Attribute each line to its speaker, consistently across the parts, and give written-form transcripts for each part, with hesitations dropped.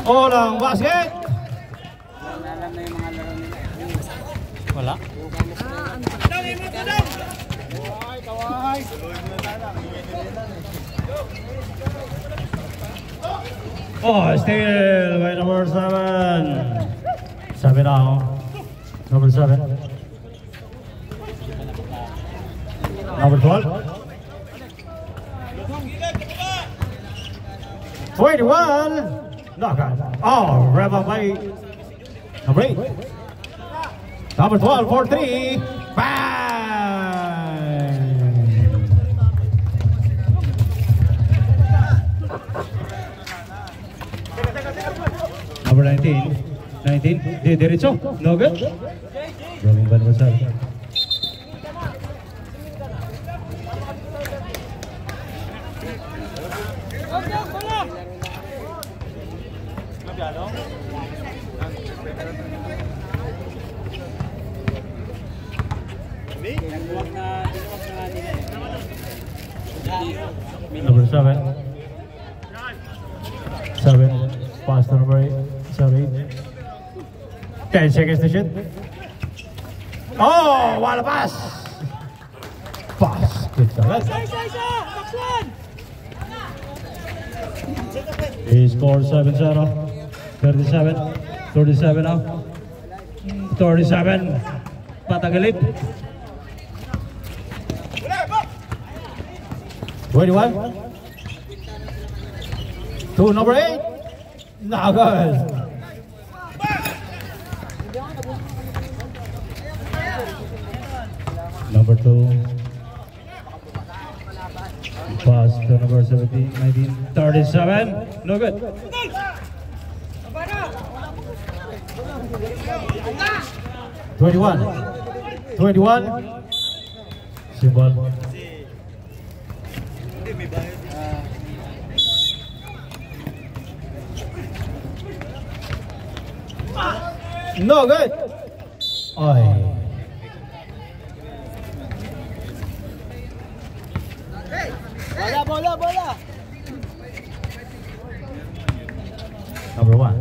Speaker 1: Olang basket. Wala. Oh, steal by number 7. 7 now. Number 7. Number 12. 21. Knockout. Oh, rev up by number 8. Number 12 for 3. Bang! Number 19. 19. Diretso. No good. Running by number 7. Number 7. 7. Pass to number 8. Sorry. 10 seconds to shoot. Oh, what a pass! Pass. Good job. He scored 7-0. 37. 37 now. 37. Patagalit. 21. To number 8. Not good. Number 2. Pass to number 17, 19, 37. No good. 21. 21. Symbol. No good. Oy. Bola. Number 1.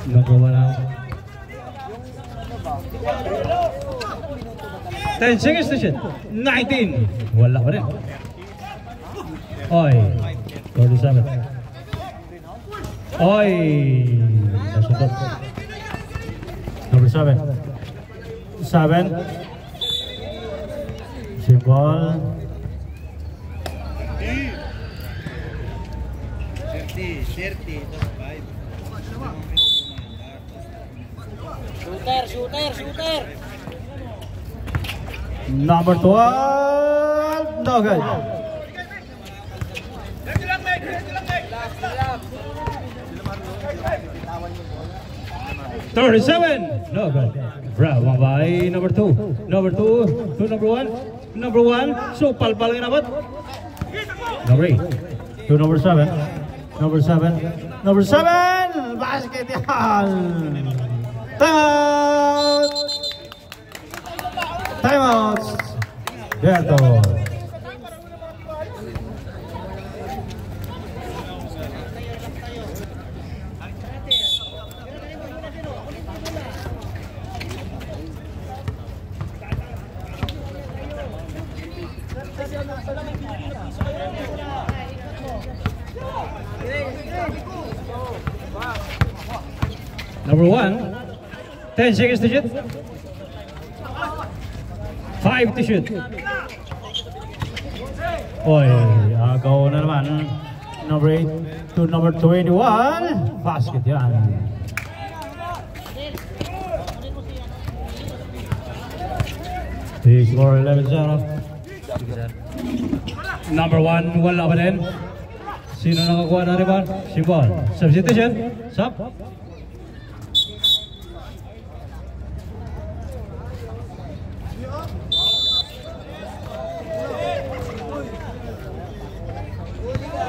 Speaker 1: Number 1 now. 10 seconds to shoot. 19. Wala pa rin. Oy. 47. Oy. Nasundot. Number 7. 7. Symbol. 30. Shooter. Number 12. No good. 37. No good. Bravo by number 2. Number 2 to number 1. Number 1. So palpal nga naman. Number 8 to number 7. Number 7. Number 7. Basket yan. Time out. Berto. Number 1. 10 seconds to shoot. 5 to shoot. Oy, agaw na naman. Number 8 to number 21. Basket yan. He scored 11-0. Number 1, wala pa din. Sino nakakuha na rebound? Symbol. Substitution. Sub.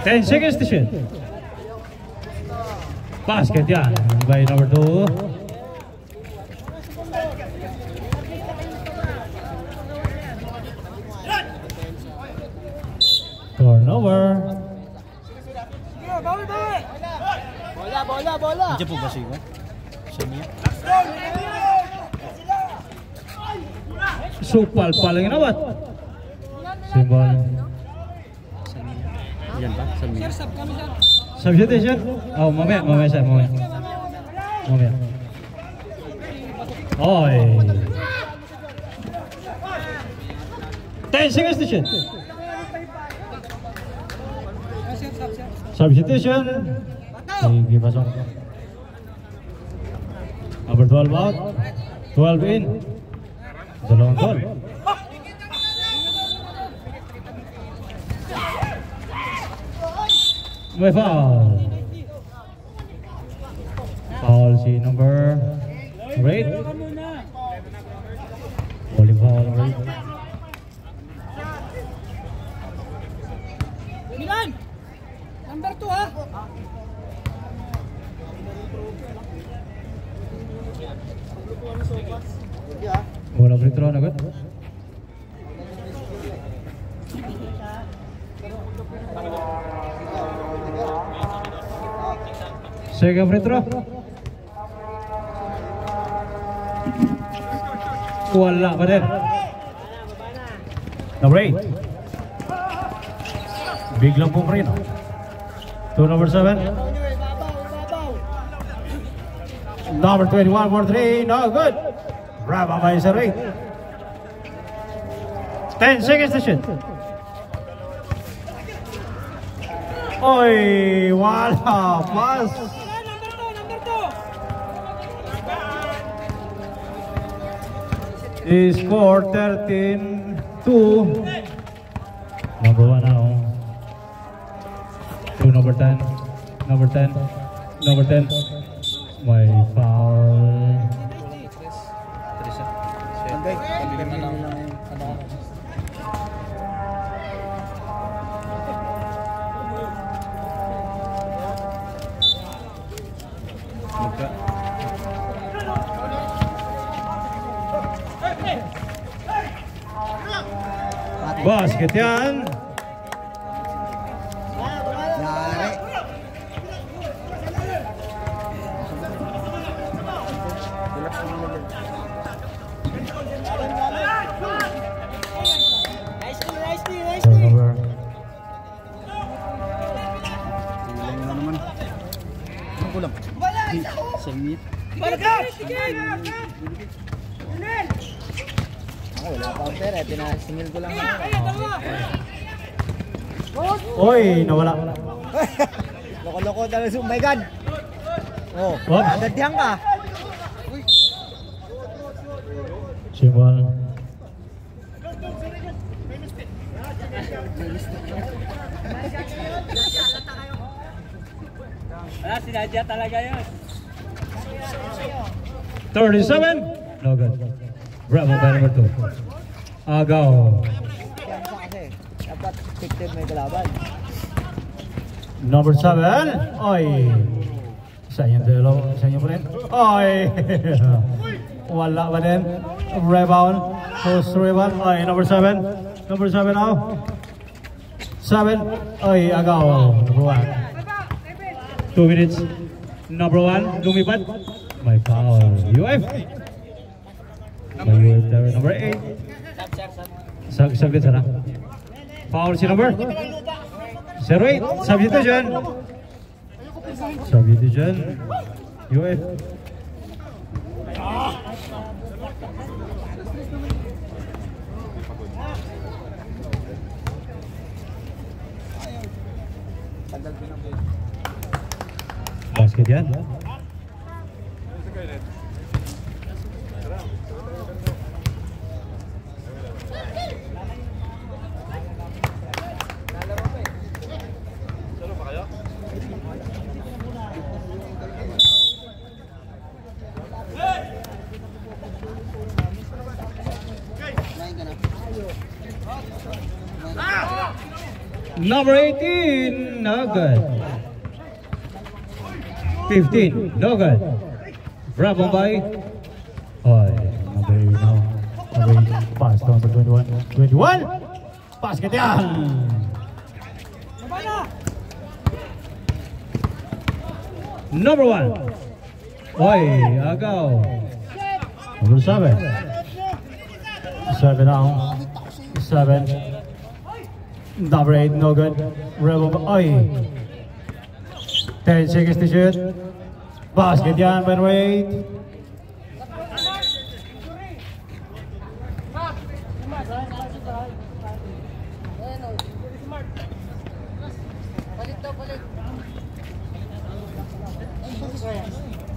Speaker 1: Ten seconds to shoot. Basket yan by number 2. over.
Speaker 2: Bola. Diyan po ba siya? Sa niya?
Speaker 1: Supal paling inawat. Simbol.
Speaker 2: Yan ba? Sa niya?
Speaker 1: Substitution. Oh, mamaya. Oy. 10 seconds to shoot. Substitution. Sige, pasok. Number 12 out. 12 in. Dalawang goal. May foul. Foul si number 8. Holding foul number 8.
Speaker 3: Milan! Number 2 ha?
Speaker 1: Wala free throw agad. Second free throw. Wala pa din. Number 8. Biglang pong rin. To number 7. Number 21 for 3. No good. Bravo by Saray. 10 seconds to shoot. Oy, wala pass. He scored 13-2. Number 1 now. To number 10. Number 10. Number 10. My foul. Basket yan. Turnover.
Speaker 2: Kulang. Semi. Wala pa ang pera, pinasingil ko lang.
Speaker 1: Oy, nawala.
Speaker 2: Loko-loko talaga. Oh my God. Oh,
Speaker 1: Oops.
Speaker 2: agad ka.
Speaker 1: Simbol.
Speaker 3: Wala, sinadya talaga yun.
Speaker 1: 37. No good. Bravo by number 2. Agaw.
Speaker 2: Dapat 15 may kalaban.
Speaker 1: Number 7. Oy. Sa inyo dalaw. Sa inyo pa rin. Oy. Wala pa din. Rebound. Post rebound. Oy, number 7. Number 7 now. 7. Oy, agaw. Number 1. 2 minutes. Number 1. Lumipat. May foul. UF. May UF there. Number 8. Saglit sana. Foul si number 08. Substitution. Substitution. UF. Basket yan. Number 18, no good. 15, no good. Bravo by. Oh, number 8 now. Number 8, pass to number 21. 21! Basket yan! Number 1. Oy, agaw. Number 7. 7 now. 7. Number 8, no good. Rebel, oy. 10 seconds to shoot. Basket yan, by Wade.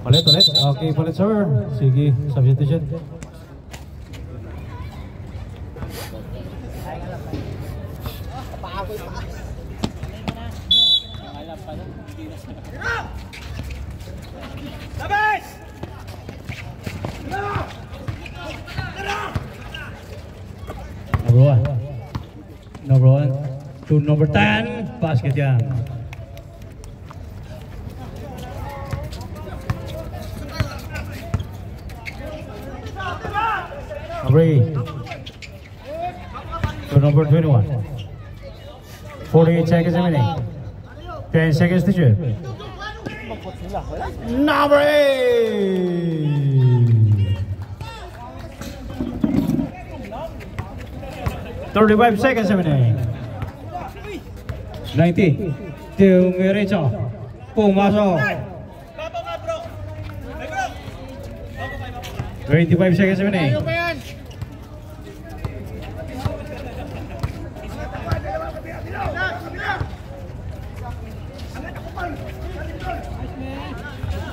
Speaker 1: Palit. Okay, palit sir. Sige, substitution. Number 1 to number 10. Basket yan. Number 8 to number 21. 48 seconds remaining. 10 seconds to shoot. Number 8. 35 seconds remaining. 90. Diretso. Pumasok. 25 seconds remaining.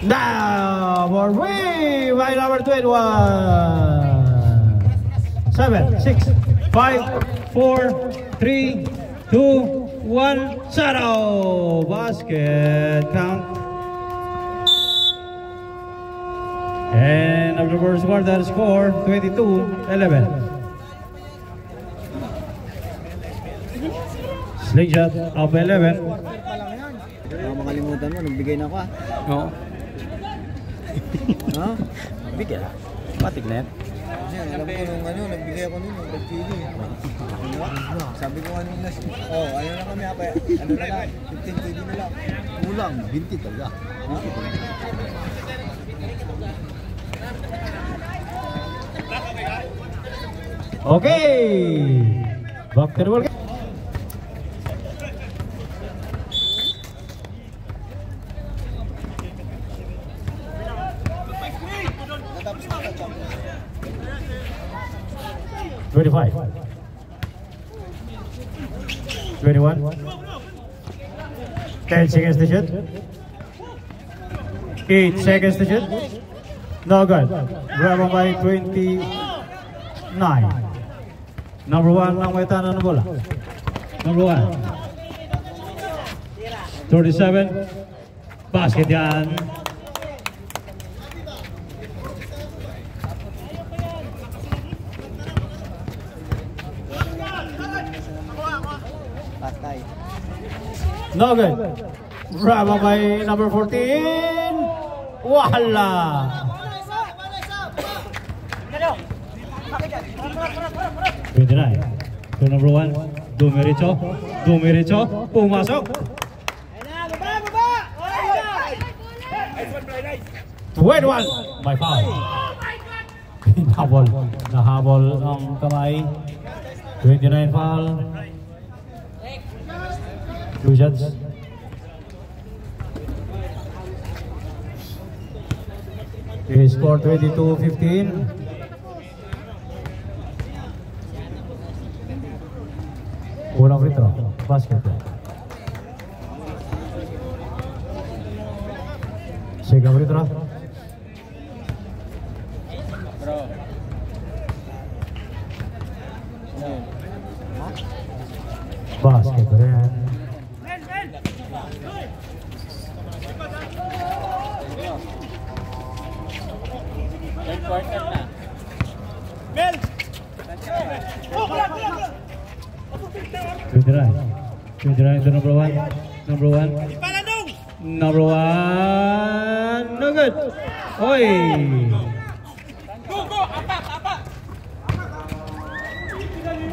Speaker 1: Number 3 by number 21. 7, 6, 5, 4, 3, 2, 1. Shadow basket count. And of the first quarter score 22-11. Slingshot of 11.
Speaker 2: Makalimutan mo, nagbigay na ako ah.
Speaker 1: Oo.
Speaker 2: Ha?
Speaker 1: Bigyan. Matik na yan.
Speaker 2: Alam ko nung ano, nagbigay ako nun, nag-TV. Sabi ko ano na, ano na kami, ano na lang, 15 TV na lang. Kulang, 20 talaga. Ha?
Speaker 1: Okay. Back to the ball. $25. 21. 10 seconds to shoot. 8 seconds to shoot. No good. Grab on by 29. Number 1 lang may tanan ng bola. Number 1. 37. Basket yan. No good. Grab on by number 14. Wala. To number 1, Dumiritso, pumasok. 21 by foul. Nahabol ang kamay. 29 foul. 2 shots. He scored 22-15. Unang free throw, basket. Second free throw. Basket rin.
Speaker 3: Mel!
Speaker 1: 29 to number 1. Number 1. Number 1. No good. Oy.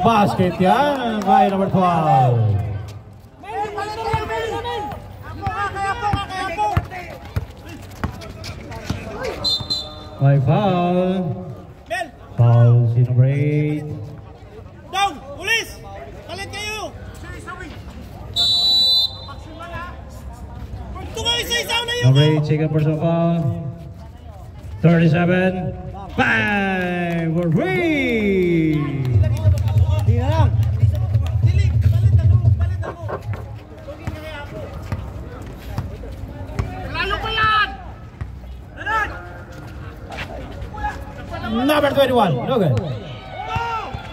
Speaker 1: Basket yan by number 12. May foul.
Speaker 3: Mel!
Speaker 1: Foul si number 8.
Speaker 3: Down! Pulis! Kalit kayo! Tunga isa-isaw na yun!
Speaker 1: Number 8, second personal foul. 37. Bang! For free!
Speaker 2: Hindi na lang.
Speaker 3: Dilig! Palit na mo! Palit na mo! Tugin ka kaya ako! Lalo pa yan! Lalan!
Speaker 1: Number 21. No good.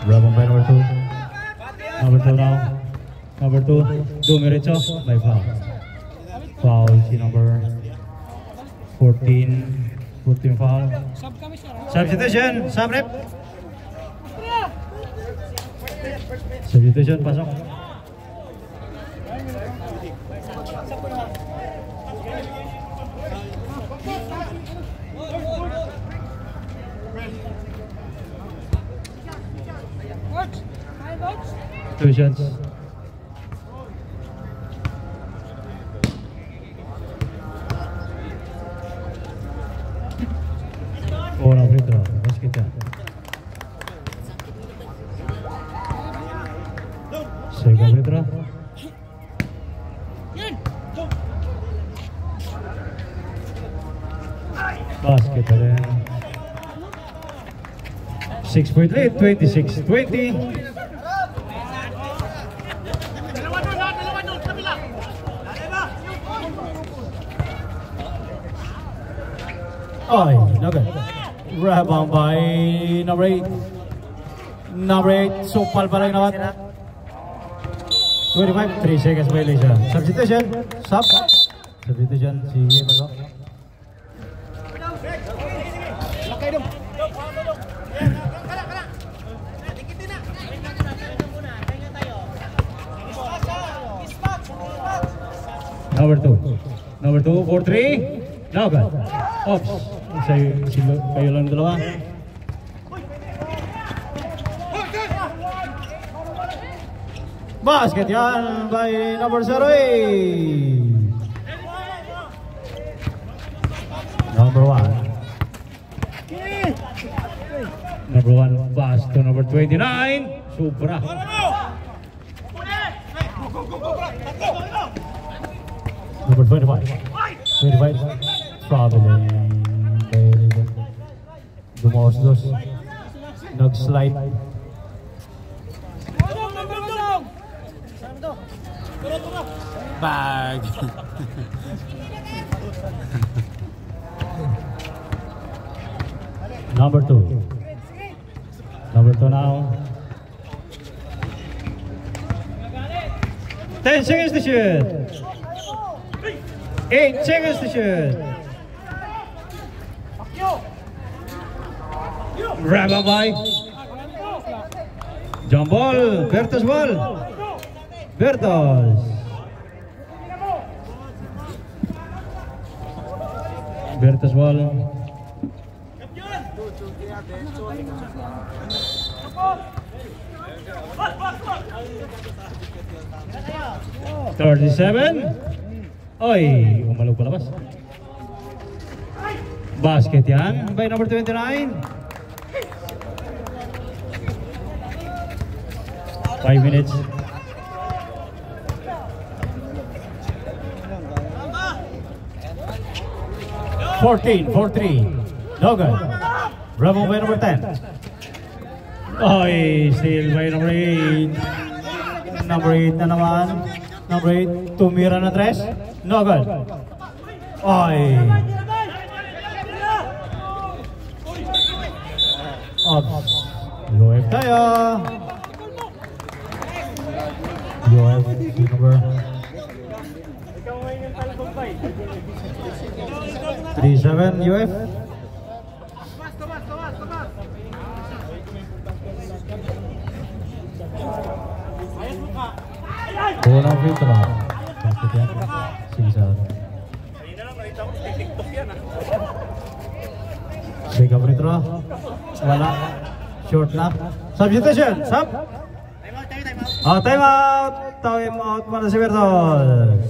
Speaker 1: Rabang by number 2. Number 2 now. Number 2. Dumiretso. May foul. Foul si number 14. 14 foul. Substitution. Sub rep. Substitution. Pasok. Two shots. Orang free throw. Basket yan. Second free throw. Basket rin. 6-point lead. 26-20. Ay, no good. Rebound by number 8. Number 8, supal pa lang naman. 25, 3 seconds violation. Substitution. Sub. Substitution. Sige, pasok.
Speaker 2: Lakay dong.
Speaker 1: Number 2. Number 2, 4-3. No good. Oops. Kayo lang dalawa. Basket yan by number 0. Number 1. Number 1 pass to number 29. Supra. Number 25. 25. Traveling. Dumaos-dos. Nag-slide.
Speaker 2: Bag.
Speaker 1: Number 2. Number 2 now. 10 seconds to shoot. 8 seconds to shoot. Grab by. Jump ball. Bertos ball. Bertos. Bertos ball. 37. Oy, umalog palabas. Basket yan by number 29. 5 minutes. $14, 4-3. No good. Bravo by number 10. Oy, still by number 8. Number 8 na naman. Number 8, tumira na 3. No good. Oy. Ops. Low F tayo. Low F, number 37 UF. Bola fitra. Basket yan. Sisa. Sega fitra. Wala. Short na. Substitution. Sub. Oh, time out. Time out para si Bertos.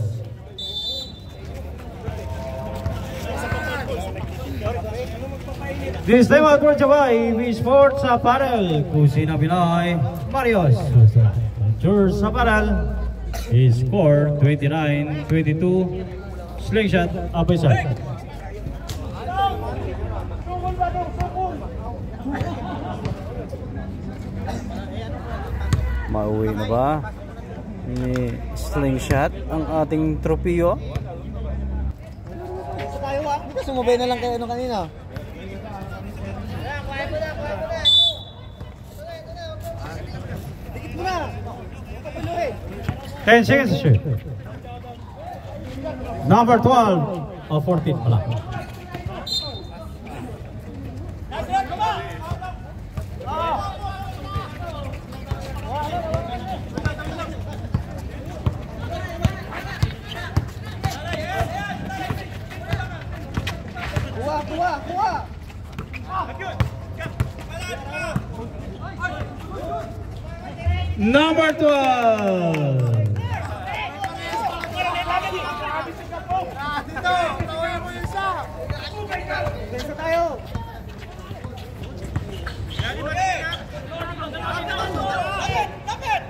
Speaker 1: This time out for Jabay, EV Sports Apparel, Kusina Pinoy, Marios. George Apparel, he scored 29-22, slingshot, upper side.
Speaker 4: Mauwi na ba ni Slingshot ang ating tropeo?
Speaker 2: Dito sumabay na lang kayo ano kanina.
Speaker 1: 10 seconds to shoot. Number 12 or 14 pala.
Speaker 2: Kuha!
Speaker 1: Number 12.
Speaker 3: Dito! Tawayan mo yung isa!
Speaker 2: Isa tayo!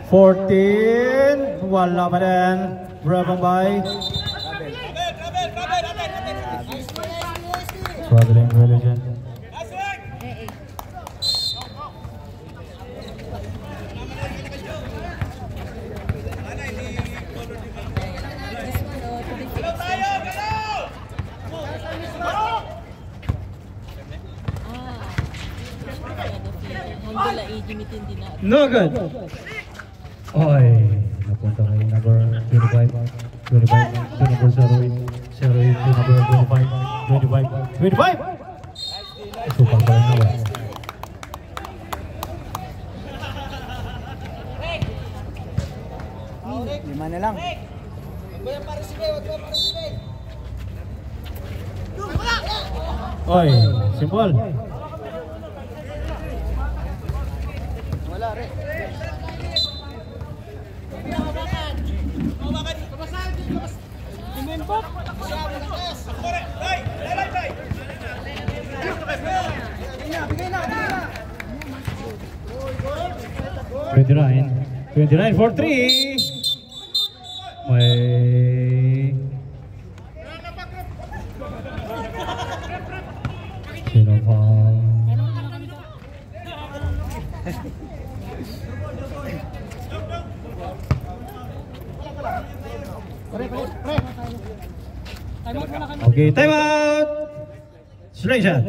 Speaker 1: 14, wala pa din. Brabang by Traveling Religion. No good. Oy, napunta kay number 25 to number 08, 08 to number 25. Supang pa rin naman.
Speaker 2: Lima na lang.
Speaker 1: Oy, simple.
Speaker 2: Wala rin. Bigay na.
Speaker 1: 29 for 3. May sino pa? Okay, time out. Slingshot.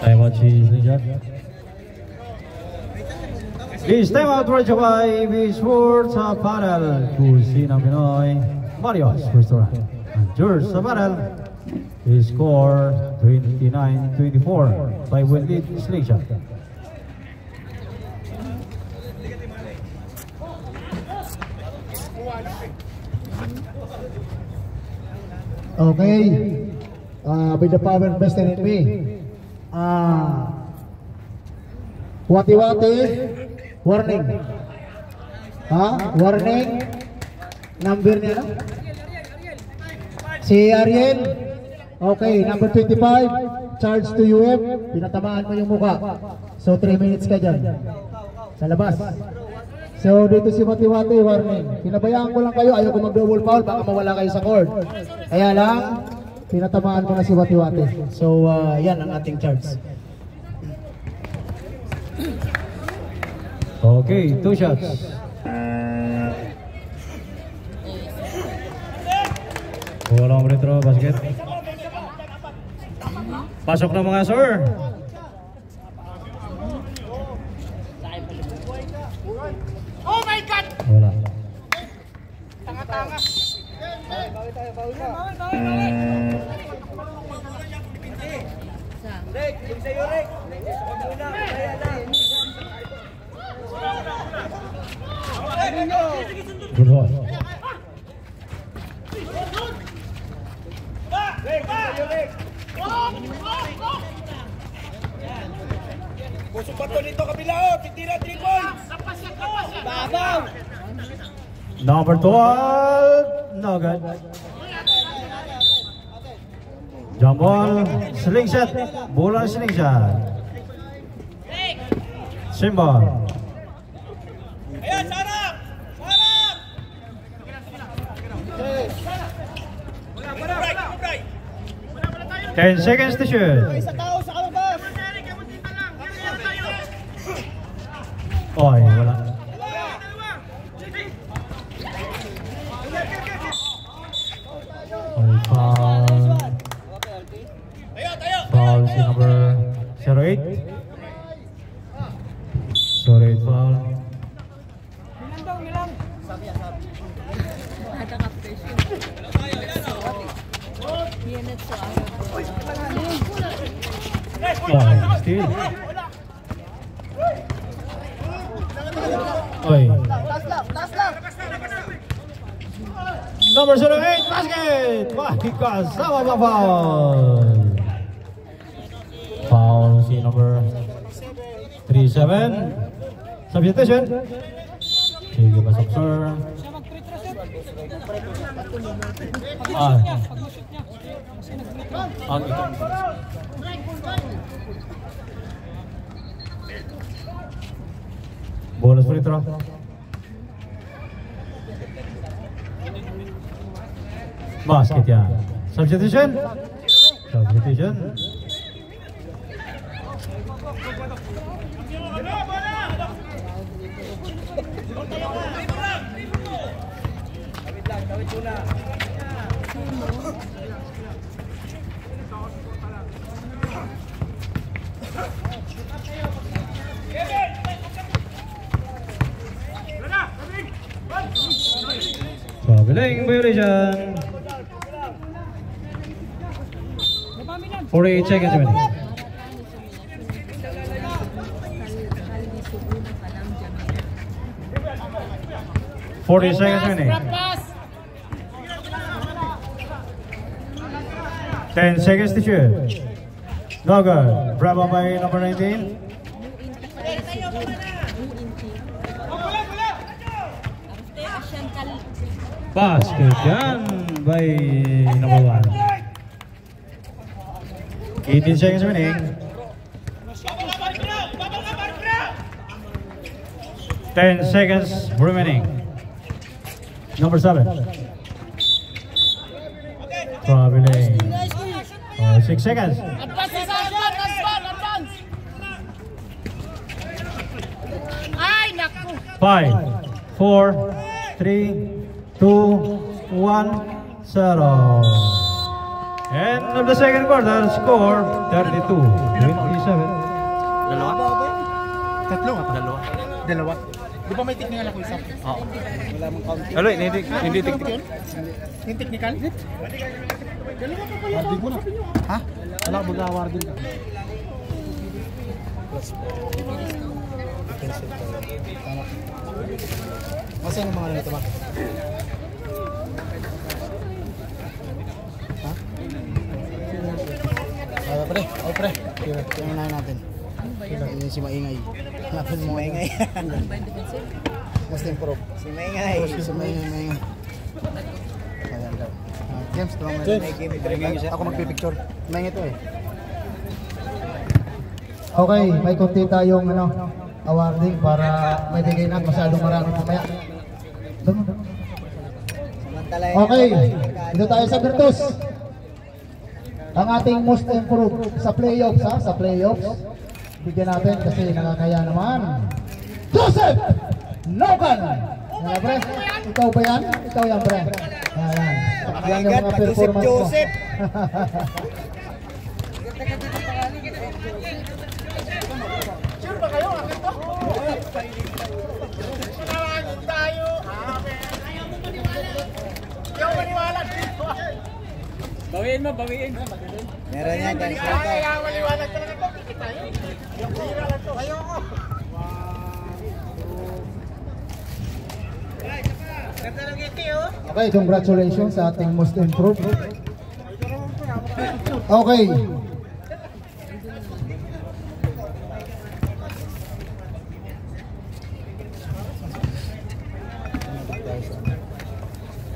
Speaker 1: Time out si Slingshot. This time out brought to you by EV Sports Apparel, Kusina Pinoy, Marios Restaurant. And George Apparel, he scored 29-24 by Wendy Slingshot.
Speaker 5: Okay, with the power invested in me, wati-wati, warning. Warning, number niya na? Si Ariel, okay, number 25, charge to UF, pinatamaan mo yung mukha. So 3 minutes ka dyan, sa labas. So dito si Wati-Wati, warning. Pinabayaan ko lang kayo, ayaw ko mag-double foul, baka mawala kayo sa court. Kaya lang, pinatamaan ko na si Wati-Wati. So yan ang ating charge.
Speaker 1: Okay, 2 shots. Walang retro basket. Pasok na mga sir.
Speaker 3: Oh my God!
Speaker 1: Wala.
Speaker 3: Tanga-tanga. Bawi tayo. Rick, yung sa'yo, Rick. Huwag muna, kaya na.
Speaker 1: Good ball.
Speaker 3: Rick, sa'yo, Rick. Pusok pa to nito kabila, titira 3 points. Babaw.
Speaker 1: Number 12, no good. Jump ball, slingshot, bola slingshot. Symbol.
Speaker 3: Ayan, sarap! Sarap!
Speaker 1: 10 seconds to shoot.
Speaker 3: Isa tao sa kalabas!
Speaker 1: Oy, wala. Oy, foul. Foul si number 08. 08 foul. Oy, steal. Oy. Number 08, basket! Mahika sama ba foul? Foul si number 37. Substitution. Sige, pasok sir. Ang ito. Bonus free throw. Basket yan. Substitution. Substitution. Traveling violation. 48 seconds remaining. 40 seconds remaining. 10 seconds to shoot. No good. Bravo by number 19. Basket yan by number 1. 18 seconds remaining. 10 seconds remaining. Number 7. Traveling. 6 seconds. 5, 4, 3, 2, 1, 0. End of the second quarter, score 32-27.
Speaker 3: Dalawa? Tatlo? Dalawa. Di ba may technical ako isa? Oo. Wala mong counting.
Speaker 4: Alo, hindi technical.
Speaker 3: Yung technical? Dalawa pa pala. Warding mo na. Ha? Wala ko mag-warding ka. Masa yung mga nito ba? Ha? Pre, pre. Tingnan natin. Yung si Maingay. Hanapin mo Maingay. Mas improve. Si Maingay. Si Maingay. Ayan daw. James, tulungan mo. Ako magpipicture. Maingay ito eh.
Speaker 5: Okay, may konti tayong awarding para may bigay na masyadong marami mamaya. Okay, dito tayo sa Virtus. Ang ating most improved sa playoffs, sa playoffs. Bigyan natin kasi nakakaya naman. Joseph Logan! Yan, pre? Ikaw ba yan? Ikaw yan, pre? Yan. Yan yung mga performance mo.
Speaker 3: Sure ba kayo? Akin to? Sinawagin tayo. Ayaw mo maniwala. Ayaw mo maniwala dito. Bawiin mo.
Speaker 2: Meron yan, guys.
Speaker 3: Ayaw mo maniwala talaga to. Pikit tayo. Yung pira lang to. Ayoko. Ganda ng ngiti, oh.
Speaker 5: Okay, congratulations sa ating most improved. Okay.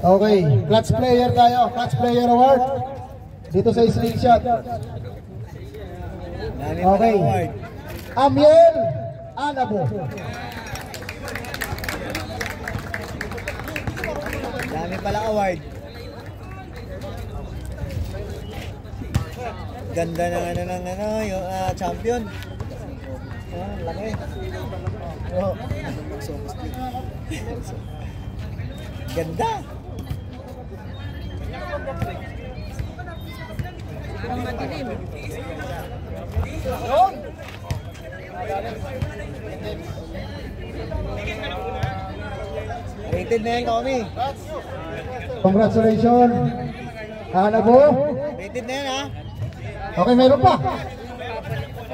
Speaker 5: Okay, clutch player tayo. Clutch player award. dito sa slingshot.
Speaker 2: Dami
Speaker 5: Okay.
Speaker 2: pala award.
Speaker 5: Amiel Anabo.
Speaker 2: Dami pala award. Ganda ng yung champion. Laki. Oh. Ganda. Rated na yan, Tommy.
Speaker 5: Congratulations. Anabo.
Speaker 2: Rated na yan, ha?
Speaker 5: Okay, meron pa.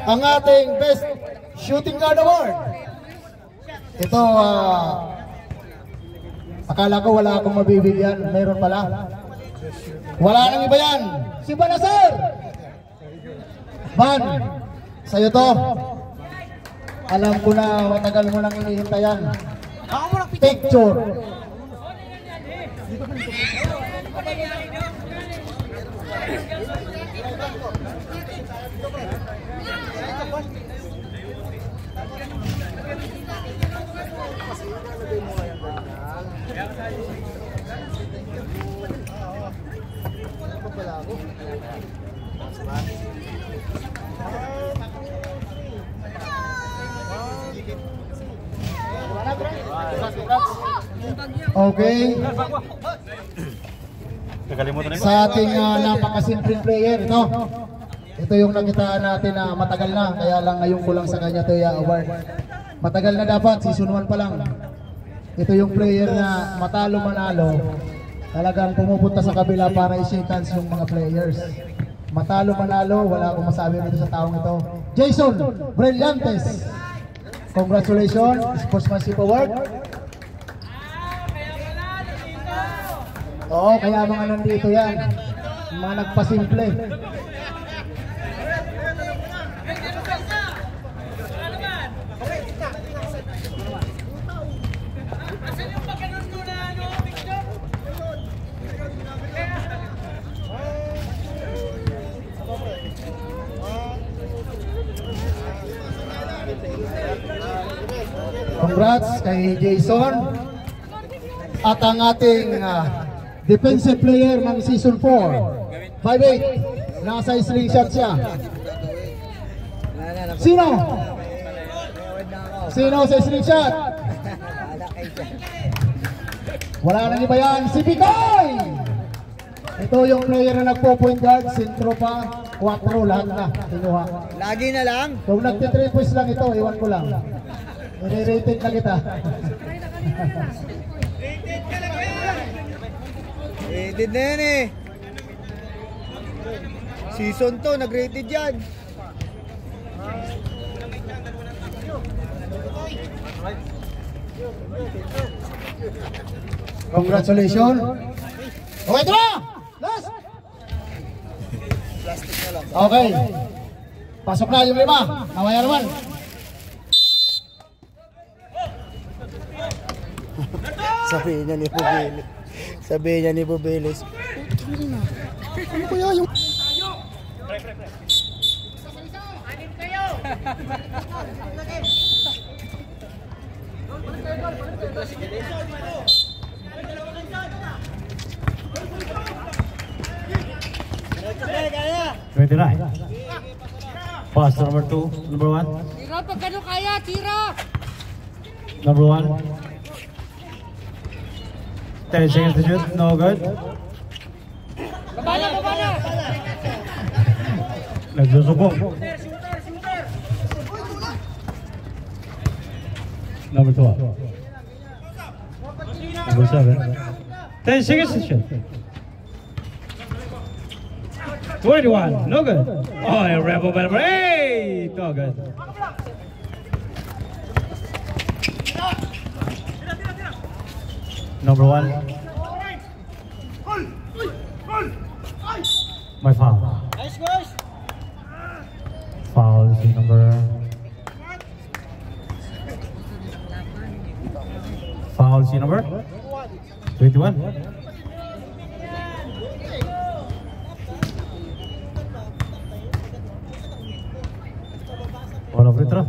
Speaker 5: Ang ating Best Shooting Guard Award. Ito, akala ko wala akong mabibigyan. Meron pala. Wala nang iba yan. Si Banasir. Ban, sa'yo to. Alam ko na matagal mo nang inihintayan. Picture. Okay. Sa ating napakasimpleng player, ito. Ito yung nakitaan natin na matagal na, kaya lang ngayon ko lang sa kanya ito award. Matagal na dapat, season 1 pa lang. Ito yung player na matalo manalo, talagang pumupunta sa kabila para i-shake hands yung mga players. Matalo manalo, wala akong masabi nito sa taong ito. Jason Brillantes. Congratulations, Sportsmanship Award. Oo, kaya mga nandito yan, mga nagpasimple. Congrats kay Jason. At ang ating defensive player ng season 4, 5'8", nasa slingshot siya. Sino? Sino sa slingshot? Wala nang iba yan, si Bikoy! Ito yung player na nagpo-point guard, sentro pa, 4 lahat na, kinuha.
Speaker 2: Lagi na lang?
Speaker 5: Kung nagtitrade points lang ito, iwan ko lang. I-rated na kita.
Speaker 2: Rated na yan eh. Season 2, nag-rated yan.
Speaker 5: Congratulations. Okay, ito na! Last!
Speaker 2: Plastic na lang.
Speaker 5: Okay. Pasok na yung 5. Namaya naman.
Speaker 3: Sabi niya ni Bubelis. Sabi niya ni Bubelis. Ano kaya yung...
Speaker 1: Pass to number 2, number 1.
Speaker 6: Tira, pagkano kaya, tira!
Speaker 1: Number 1. 10 seconds to shoot, no good.
Speaker 6: Baba na, baba na!
Speaker 1: Nagsusubok. Number 12. Number 7. 10 seconds to shoot. 21, no good. Oh, a rebel by number 8, no good. Number 1. My foul.
Speaker 6: Nice, guys!
Speaker 1: Foul is the number. Foul is the number 21. Wala free throw.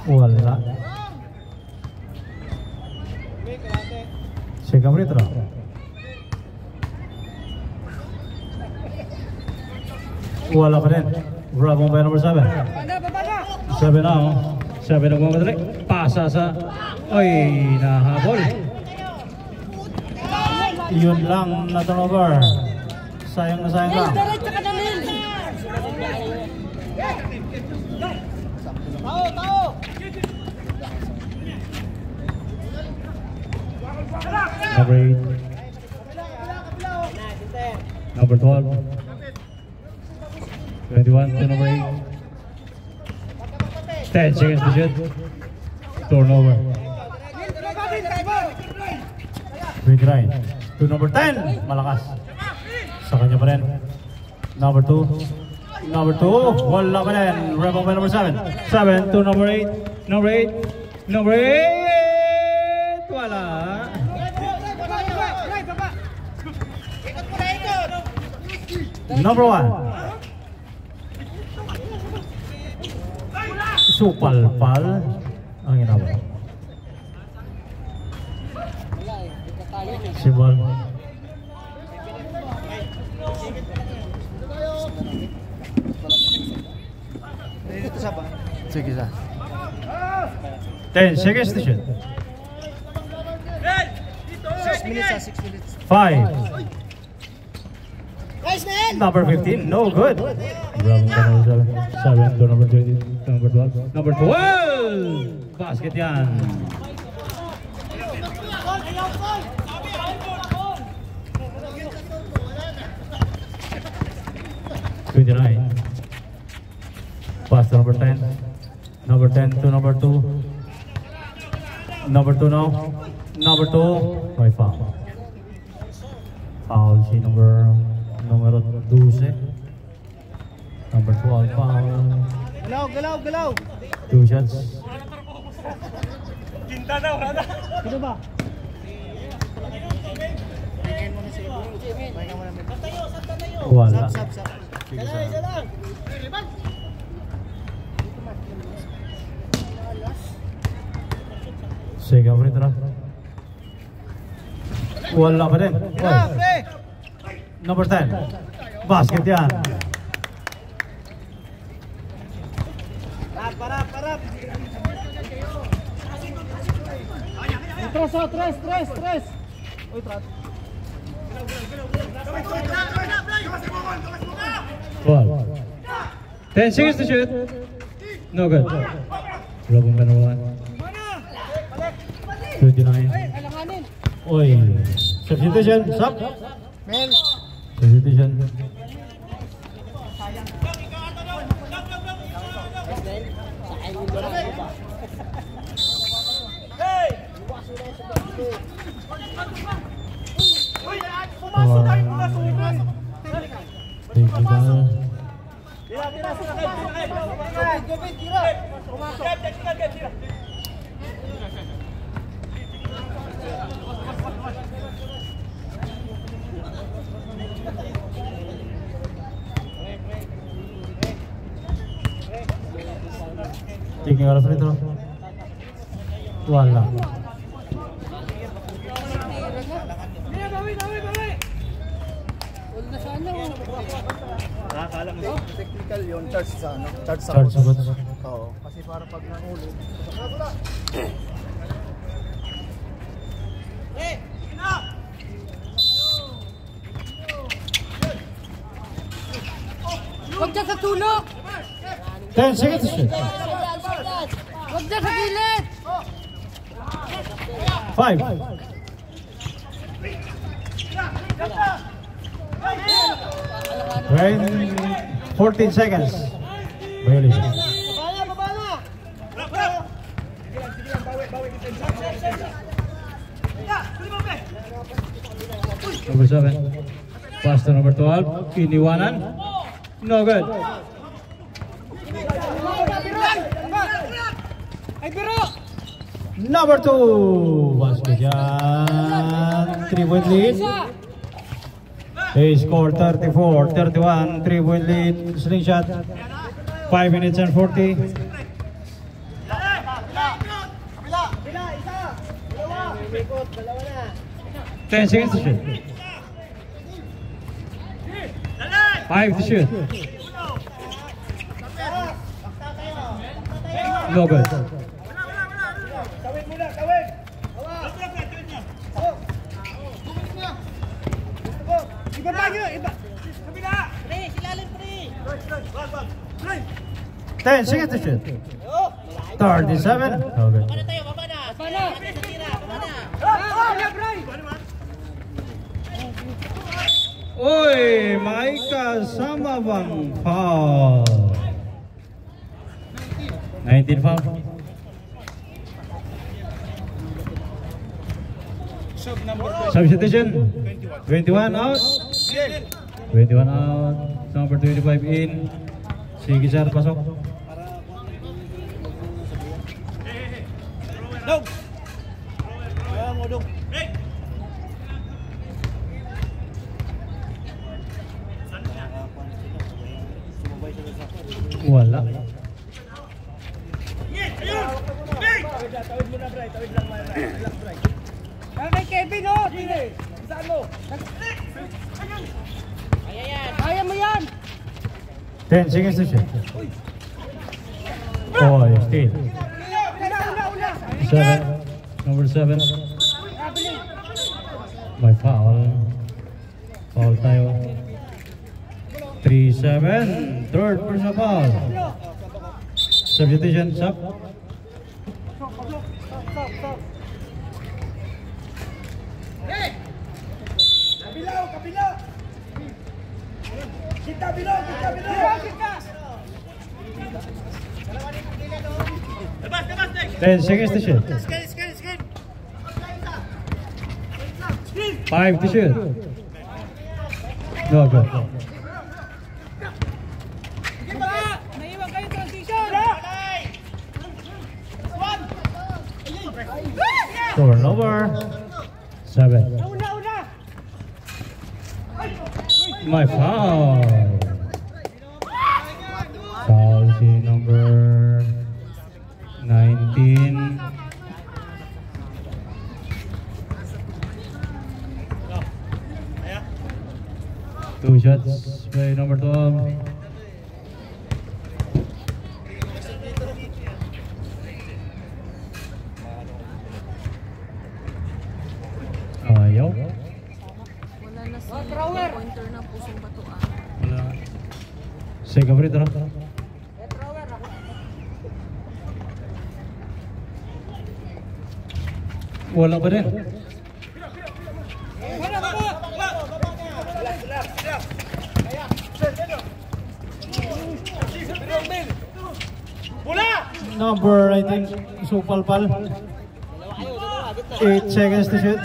Speaker 1: Wala. Second free throw. Wala pa rin. Bravo by number 7. 7 now. 7 na gumamadali. Pasa sa... Ay, nahabol. Yun lang na turnover. Sayang na sayang lang. Number 8. Number 12. 21 to number 8. 10 seconds to shoot. Turnover. Big right. To number 10. Malakas. Sa kanya pa rin. Number 2. Number 2. Wala pa rin. Rebound by number 7. 7 to number 8. Number 8. Number 8. Wala. Number 1. Supal-pal ang ginawa. Simbol.
Speaker 3: Sige sa.
Speaker 1: 10 seconds to shoot.
Speaker 3: 6 minutes.
Speaker 1: 5. Number 15, no good. Bravo, 7 to number 20, number 12. Number 12! Basket yan. Pass to number 10. Number 10 to number 2. Number 2 now. Number 2. May foul. Foul si numero 12. Number 12 foul.
Speaker 3: Galaw.
Speaker 1: 2 shots.
Speaker 6: Cinta daw, rada.
Speaker 3: Ito ba?
Speaker 1: Wala. Second free throw. Wala pa din. Number 10. Basket yan.
Speaker 3: Parap. Tres. Uy, trat.
Speaker 1: 12. 10 seconds to shoot. No good. Robong ka naman. 29. Oy. Substitution. Stop. Substitution. Taking out of free throw. Wala.
Speaker 3: Nakakala mo technical yun, charge sa ano? Charge sa
Speaker 1: sagot.
Speaker 3: Oo. Kasi para pag nahulog.
Speaker 6: Huwag dyan sa tulok!
Speaker 1: 10 seconds to shoot.
Speaker 6: Huwag dyan sa gilid!
Speaker 1: 5. 14 seconds. Violation. Number 7. Pass to number 12. Iniwanan. No good. Number 2. Basket yan. 3-point lead. They score 34, 31, 3-point lead, slingshot. 5 minutes and 40. 10 seconds to shoot. 5 to shoot. No good.
Speaker 6: Iba.
Speaker 1: 10 seconds to shoot. 37. No good. Uy, may kasama bang foul? 19 foul. Substitution. 21 out. 21 out. Number 25 in. Sige sir, pasok. Wala.
Speaker 6: Kay Kevin, oh! Saan mo? Kaya mo yan!
Speaker 1: 10 seconds to shoot. Oh, still.
Speaker 6: Una!
Speaker 1: 7. Number 7. May foul. Foul tayo. 3-7. Third personal foul. Substitution. Sub.
Speaker 6: Kabila! Kita bilo!
Speaker 1: 10 seconds to shoot. 5 to shoot. No good.
Speaker 6: Naiwan kayo transition!
Speaker 1: Turnover. 7.
Speaker 6: Una!
Speaker 1: My foul. Foul si number 19. Two shots by number 12. Ayaw.
Speaker 7: Wala na si pointer na pusong batuan.
Speaker 1: Wala. Sega free throw. Wala pa rin. Number, I think, Supalpal. 8 seconds to shoot.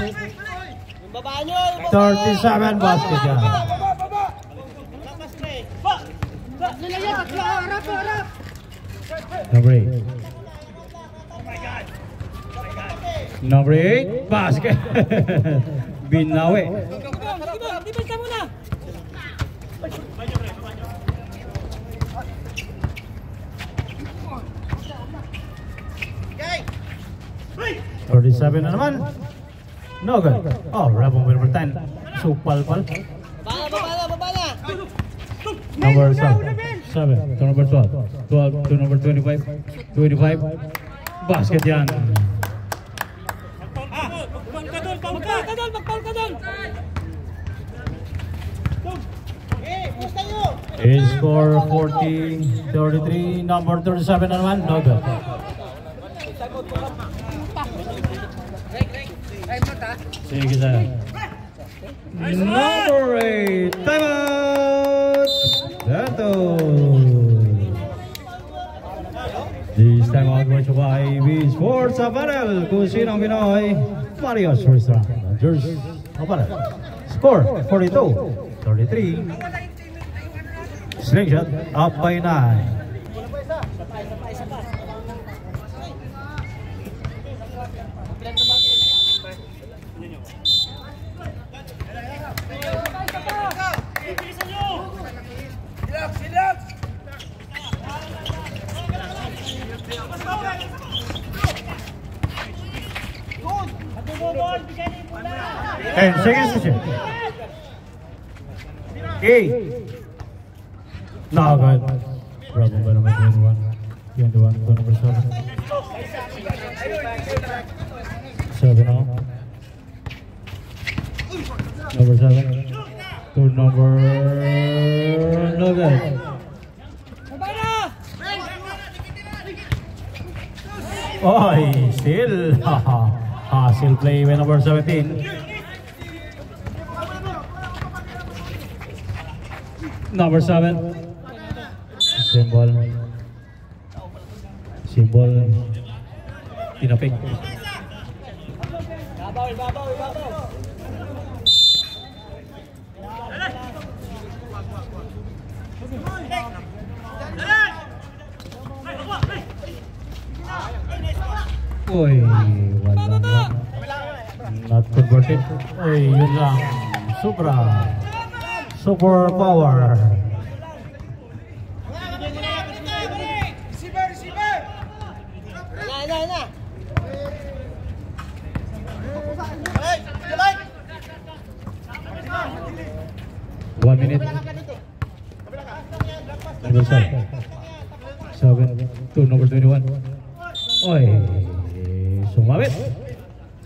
Speaker 1: 37 basket yan. Number 8. Number 8, basket. Binawi.
Speaker 6: Dipin ka muna!
Speaker 1: 37 na naman. No good. Oh, rebound number 10. Supalpal.
Speaker 6: Babala!
Speaker 1: Number 7 to number 12. 12 to number 25. 25. Basket yan.
Speaker 6: Magpal ka doon!
Speaker 1: Score 40-33. Number 37 na naman. No good. Sige sir. Number 8. Time out. Dato. This time out brought to you by B Sports Apparel. Kusinang Pinoy. Mario's Restaurant. Rogers Apparel. Score 42-33. Slingshot up by 9. 10 seconds to shoot. 8. No good. Bravo by number 21. 21 to number 7. 7 now. Number 7 to number no good. Oh, still still play with number 17. Number 7. Symbol tinapik. Uy, wala lang. Not converted. Uy, yun lang. Super power. One minute. Number 7 to number 21. Oy,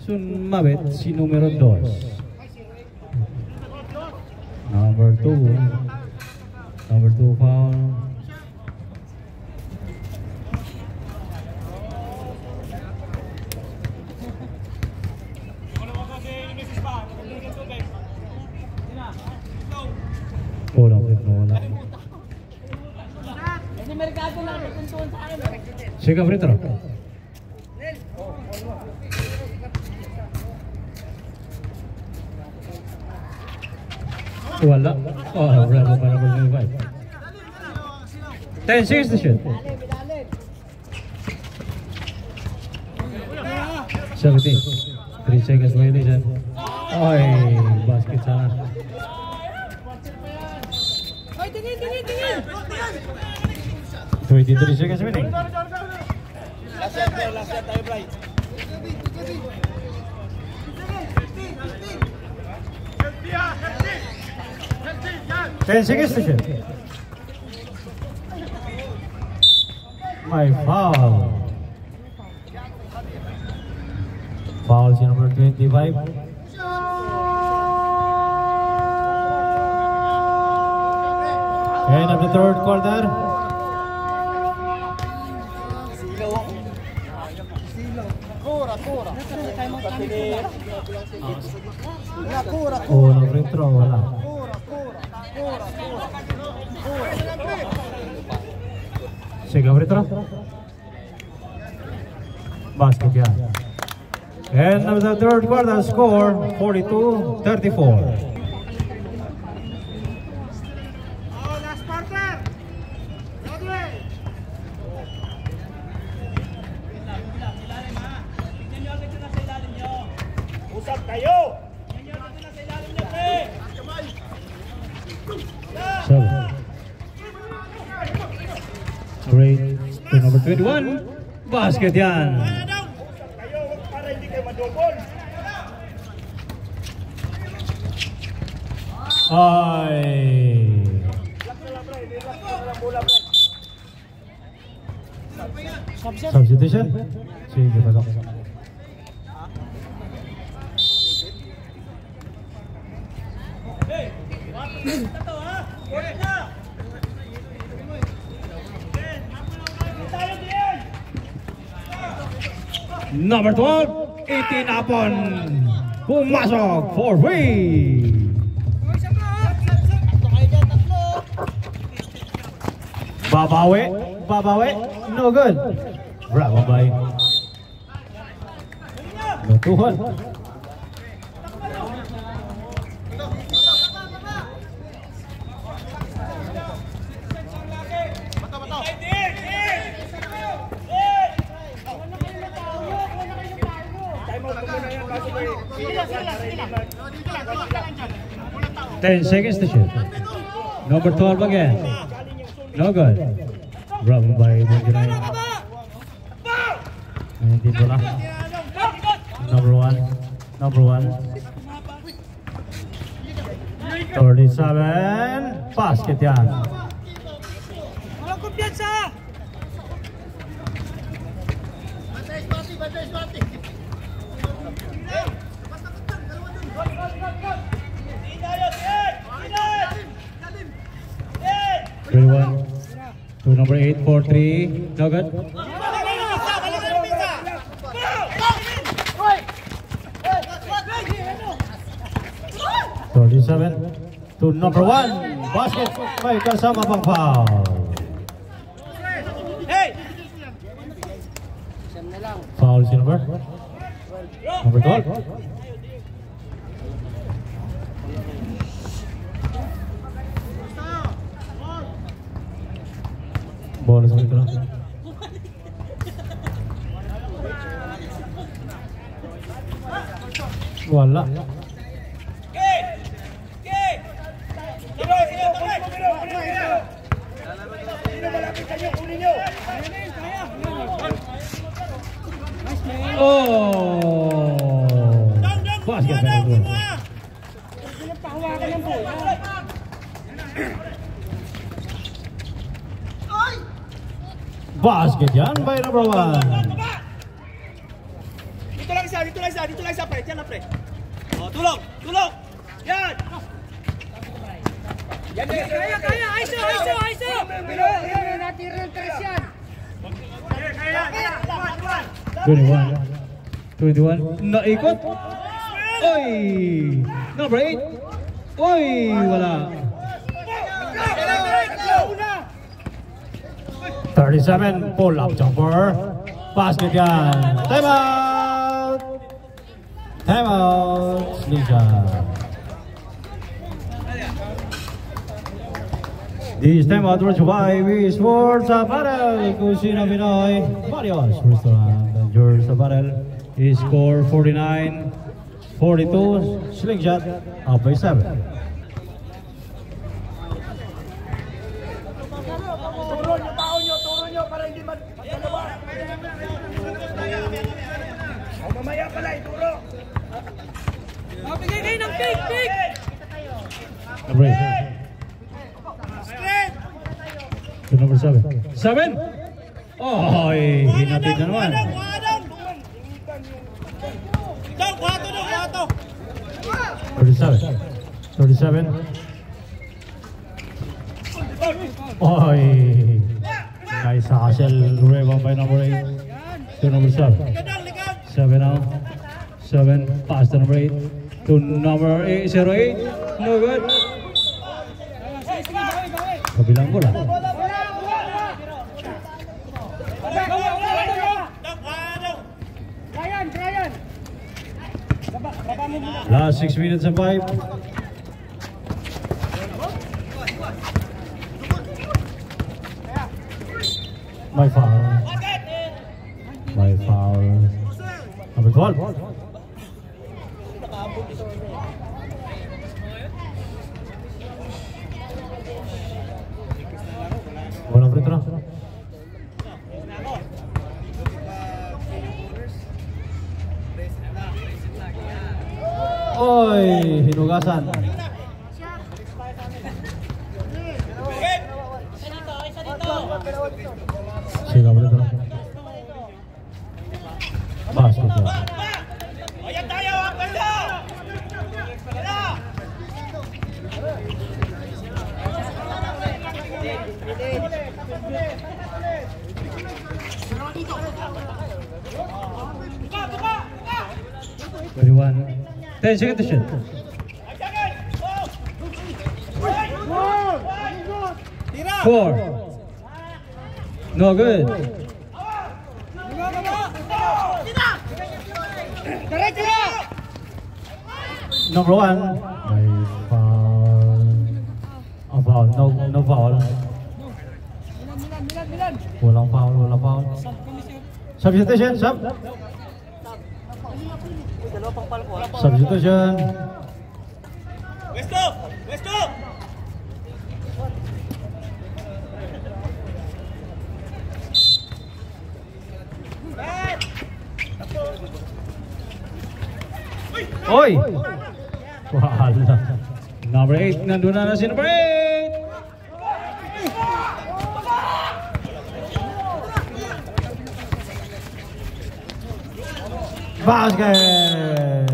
Speaker 1: sumabit si numero 2. Number 2 foul. Wala. Siga free throw. Wala. Oh, bravo para number 25. 10 seconds to shoot. 17. 3 seconds violation. Oy, basket sana.
Speaker 6: Ay, tingin!
Speaker 1: 23 seconds remaining.
Speaker 2: Last shot tayo, Bray.
Speaker 1: 10 seconds to shoot. My foul. Foul si number 25. End of the third quarter. Oh, free throw, wala. Sige, free throw. Basket yan. End of the third quarter, score 42-34. Great to number 21. Basket yan. Ay. Substitution. Sige, pasok. Number 12, itinapon. Pumasok for free. Babawi, no good. Bravo by Natuhan. Ten seconds to shoot. Number 12 again. No good. Bravo by Benjamin. Number one. 37, basket yan.
Speaker 6: Walang kumpiyansa!
Speaker 1: To number 8, 4-3. No good. 37 to number 1. Basket. May kasama pang foul. Foul si number 12. Bola sa ito lang. Wala. Oh! Basket pa rin doon. Basket yan by number 1.
Speaker 6: Dito lang isa, pre. Diyan na, pre. Oh, tulog! Yan! Kaya! Aiso! Pero, natira ng tres yan. Kaya!
Speaker 1: 21. Naikot. Oy! Number 8. Oy! Wala. 37. Pull up jumper. Basket yan. Time out! Slisha. This time out brought to you by Wii Sports Apparel, Kusina Pinoy, Mario's Restaurant. And yours apparel is score 49-42, slingshot up by 7.
Speaker 6: Turo nyo para hindi magdalawa. Mamaya pala, ituro. Bigay kayo ng pick!
Speaker 1: Number 8. To number 7. 7! Oh, hinatid na naman. 37. Oy! Nice hustle. Rebound by number 8. To number 7. 7 now. 7. Pass to number 8. To number 8. 08. No good. Kabilang bola. Last 6 minutes and 5. My foul. Number 12. Walang free throw. Oy, hinugasan. Siga free throw. Basket yan.
Speaker 6: Ayan tayo, pwede!
Speaker 1: Buka! 10 seconds to shoot. Four. No good. Number 1. May foul. Oh, foul. No foul. Walang foul. Substitution. Substitution.
Speaker 6: Westo!
Speaker 1: Oy! Wala. Number 8, nandun na si number 8. Basket!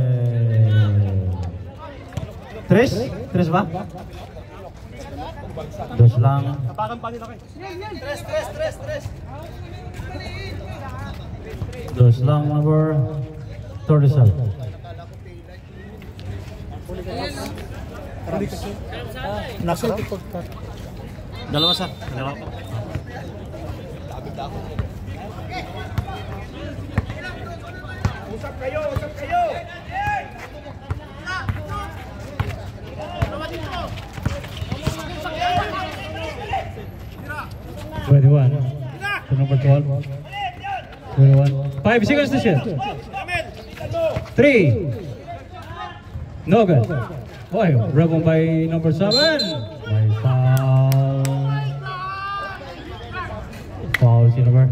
Speaker 1: Tres ba? Dos lang. Dos lang, number 37.
Speaker 4: Dalawa sir. Dalawa.
Speaker 6: Usap kayo, usap kayo.
Speaker 1: 21 to number 12. 21. 5 seconds to shoot. 3. No good. Boy, rebound by number 7. By foul. Foul si number.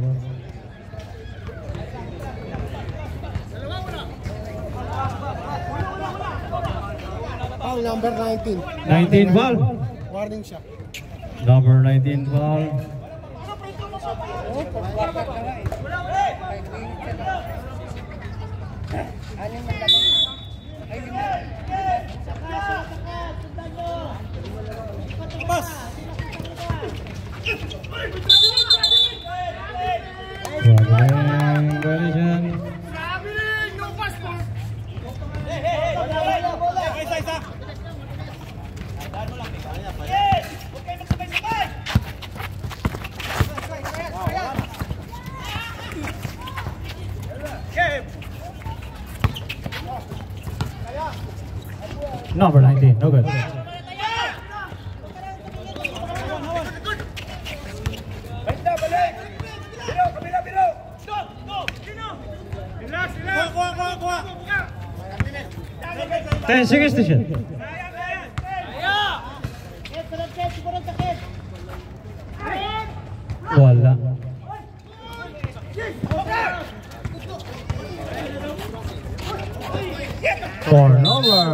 Speaker 3: Foul number 19.
Speaker 1: 19 foul.
Speaker 3: Warning shot.
Speaker 1: Number 19 foul. Number 19, no good.
Speaker 6: Balik! Biro, kabila, biro! Stop! Stop! Relax, relax! Kuha!
Speaker 1: 10 seconds to shoot. Wala. Turnover.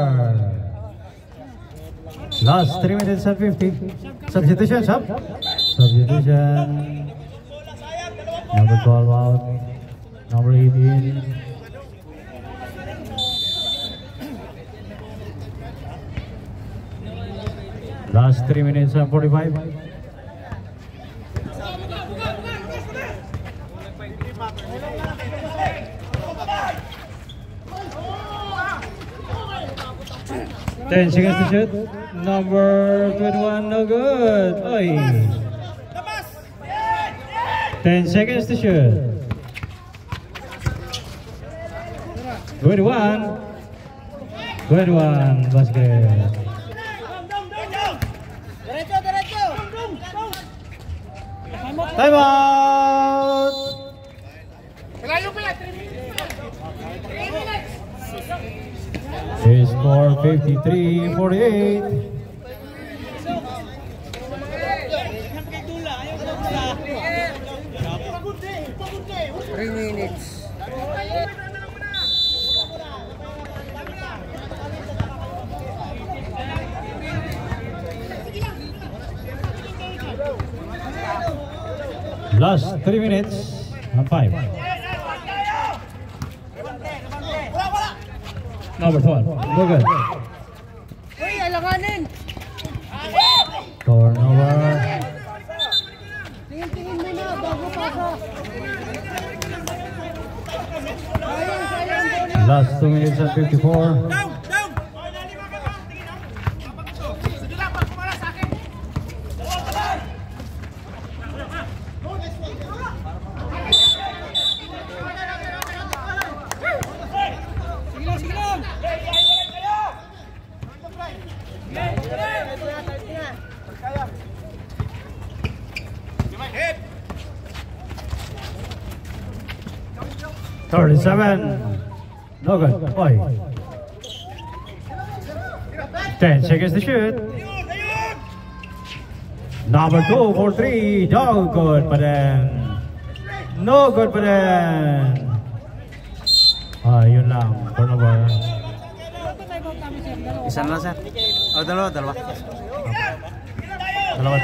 Speaker 1: Last 3 minutes and 50. Substitution, sub. Substitution. Number 12 out. Number 18. Last 3 minutes and 45. Ten seconds to shoot. Number 21, no good. Oy. 10 seconds to shoot. 21. 21 basket. Time out. They score 53-48. Last 3 minutes and 5. Number 12, no good.
Speaker 7: Uy, alanganin!
Speaker 1: Turnover.
Speaker 7: Tingin-tingin mo na bago pasok.
Speaker 1: Last 2 minutes and 54. No good. Boy. 10 seconds to shoot. Number 2 for 3. No good, but then. No good, but then. Yun lang. Turnover.
Speaker 4: Isa na lang sir. Oh, dalawa.
Speaker 1: Dalawa.
Speaker 6: Dalawa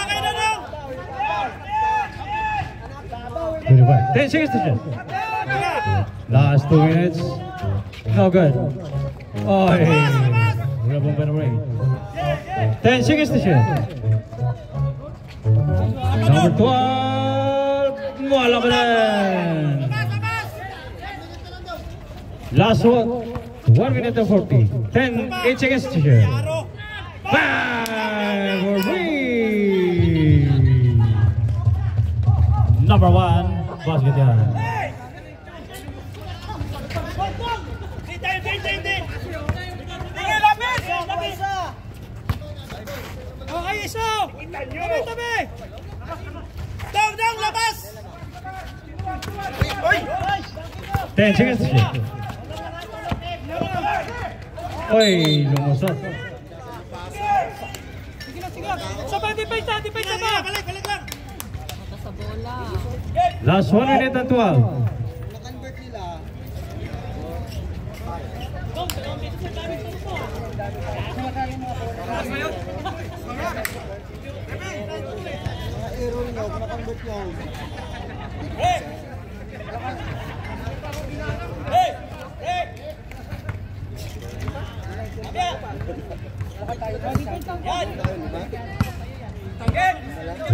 Speaker 6: kayo na lang!
Speaker 1: 25. 10 seconds to shoot. Last 2 minutes. No good. Oh, wala pong panawin. 10 seconds to shoot. Number 12. Wala pa rin. Last one. 1 minute and 40. 8 seconds to shoot. Bang! For three. Number 1. Basket yan.
Speaker 6: Okay, iso! Tabi! Dong, labas!
Speaker 1: 10 seconds to shoot. Oy, lumusot.
Speaker 6: Sabay, defense ba? Balik lang!
Speaker 7: Mata sa bola.
Speaker 1: Last 1 minute and 12.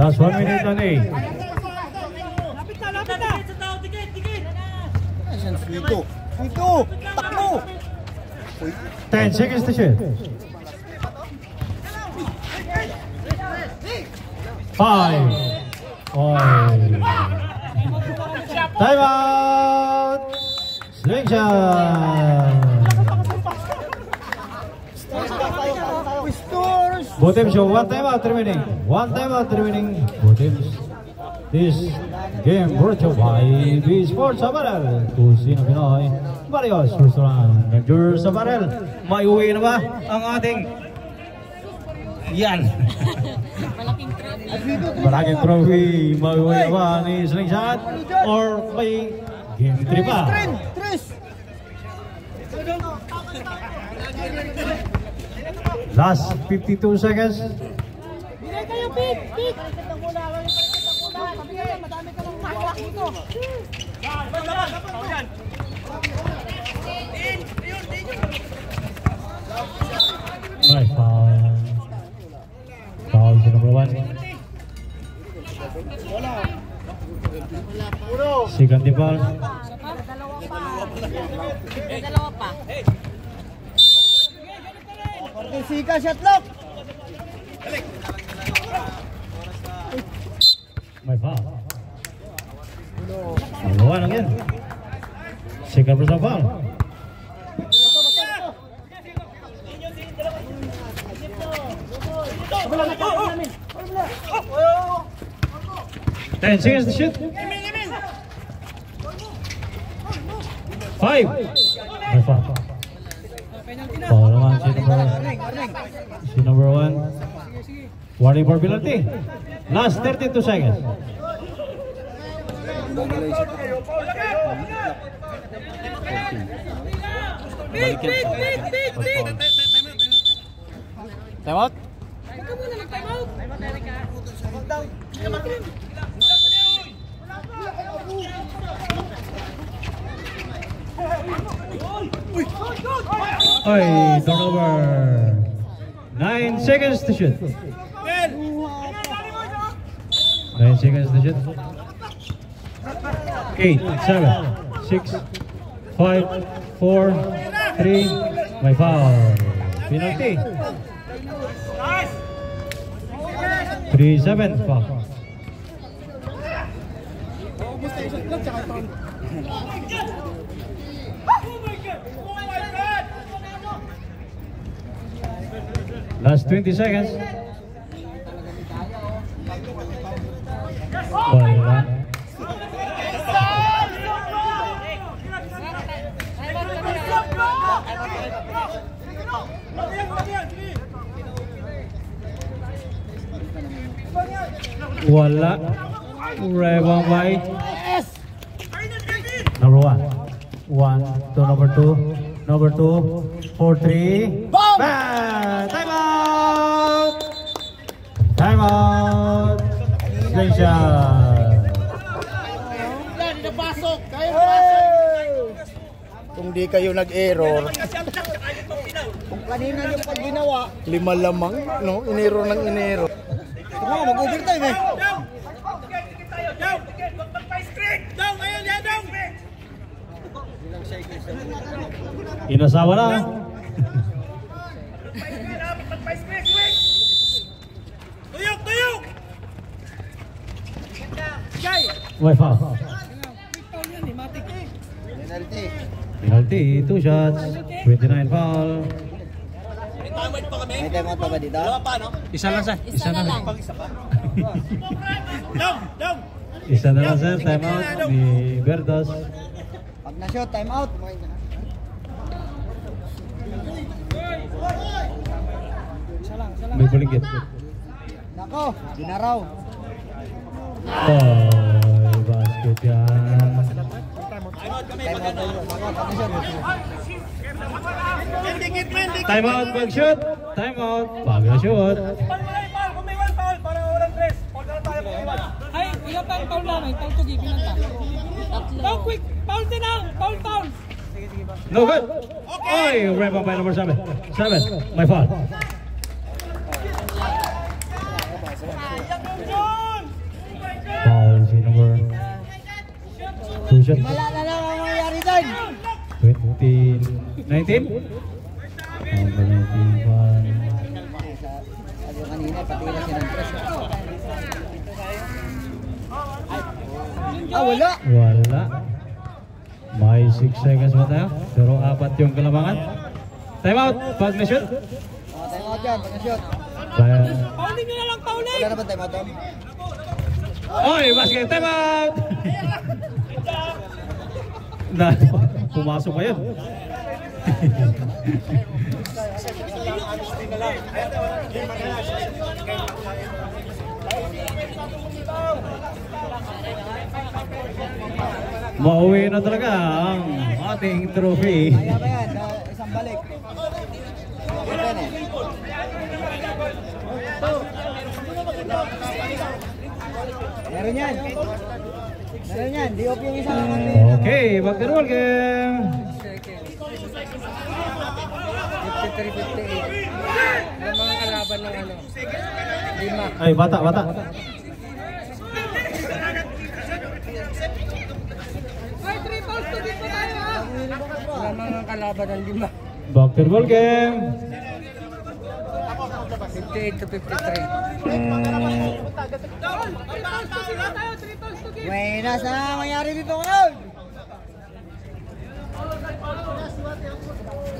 Speaker 1: Last 1 minute and 8.
Speaker 6: Lapit na! Dikit!
Speaker 2: Ito! Takbo!
Speaker 1: 10 seconds to shoot. 5. Time out. Slingshot. Both teams show 1 timeout remaining. 1 timeout remaining. Both teams. This game brought to you by B Sports Apparel. Kusino Pinoy. Marios Restaurant. Major sa Apparel. May uwi na ba ang ating yan? Malaking trophy. May uwi na ba ni Slingshot? Or may game 3 pa? Last 52 seconds.
Speaker 6: Bigay kayo, Pig! Madami ka lang hawak dito.
Speaker 1: May foul. Foul to number 1. Second foul.
Speaker 7: Dalawa pa.
Speaker 2: Sika, shot lock!
Speaker 1: May foul. Number 1 again. Second personal foul. Ten seconds to shoot. 5. May foul. Foul naman si number 1. Warning for penalty. Last 32 seconds.
Speaker 6: Big!
Speaker 4: Time out?
Speaker 6: Ikaw muna mag-time out!
Speaker 1: Oy, turnover. 9 seconds to shoot. 9 seconds to shoot. 8, 7, 6, 5, 4, 3. May foul. Penalty. 3-7 foul. Last 20 seconds. Wala. Wala. Rebound by number 1. 1 to number 2. Number 2. 4-3. Bang! Time out! Time out! Slingshot!
Speaker 3: Kung di kayo nag-error,
Speaker 2: Kung kanina yung pag ginawa,
Speaker 3: 5 lamang, no? Inero ng inero.
Speaker 2: mag-overtime eh.
Speaker 1: Inasawa na.
Speaker 6: Tuyok!
Speaker 1: May foul.
Speaker 2: Penalty.
Speaker 1: Penalty, 2 shots. 29 foul.
Speaker 2: May time out pa ba dito?
Speaker 1: Isa lang sir.
Speaker 7: Isa na lang.
Speaker 1: Isa na lang sir. Time out ni Bertos.
Speaker 2: Pag na-shot, time out.
Speaker 1: May bulinggit.
Speaker 2: Nako, dinaraw.
Speaker 1: Oh, basket yan. Time out pag shoot. Time out pag na-shoot.
Speaker 8: Ay, ilan pa ang foul namin? Foul to give, ilan pa? Foul quick! Foul din na! Foul!
Speaker 1: No good. Oy, rebound by number 7. 7, my foul. Foul si number 2 shot.
Speaker 2: Wala na lang ang mangyayari dyan.
Speaker 1: 19. Number 19 foul.
Speaker 2: Sabi kanina, pati na siya ng press. Wala.
Speaker 1: Wala. May 6 seconds pa tayo. Pero 4 yung kalamangan. Time out. Pag na-shoot.
Speaker 2: Time out dyan, pag na-shot.
Speaker 8: Fouling nyo na lang, fouling!
Speaker 2: Wala na ba time out doon?
Speaker 1: Oy, basket. Time out. Na, pumasok pa yun. Mauwi na talaga ang ating trophy.
Speaker 2: Kaya ba yan? Isang balik. Yan eh. Meron yan. Meron yan. Di-off yung isang
Speaker 1: Okay, back to the ball game.
Speaker 8: 53-58. Ang mga kalaban ng ano? 5.
Speaker 1: Ay, bata.
Speaker 8: Ay, 3 fouls to give pa tayo ha! Ang mga kalaban ng 5.
Speaker 1: Back to the ball game.
Speaker 8: 58-53.
Speaker 2: Buenas na mangyari dito ngayon.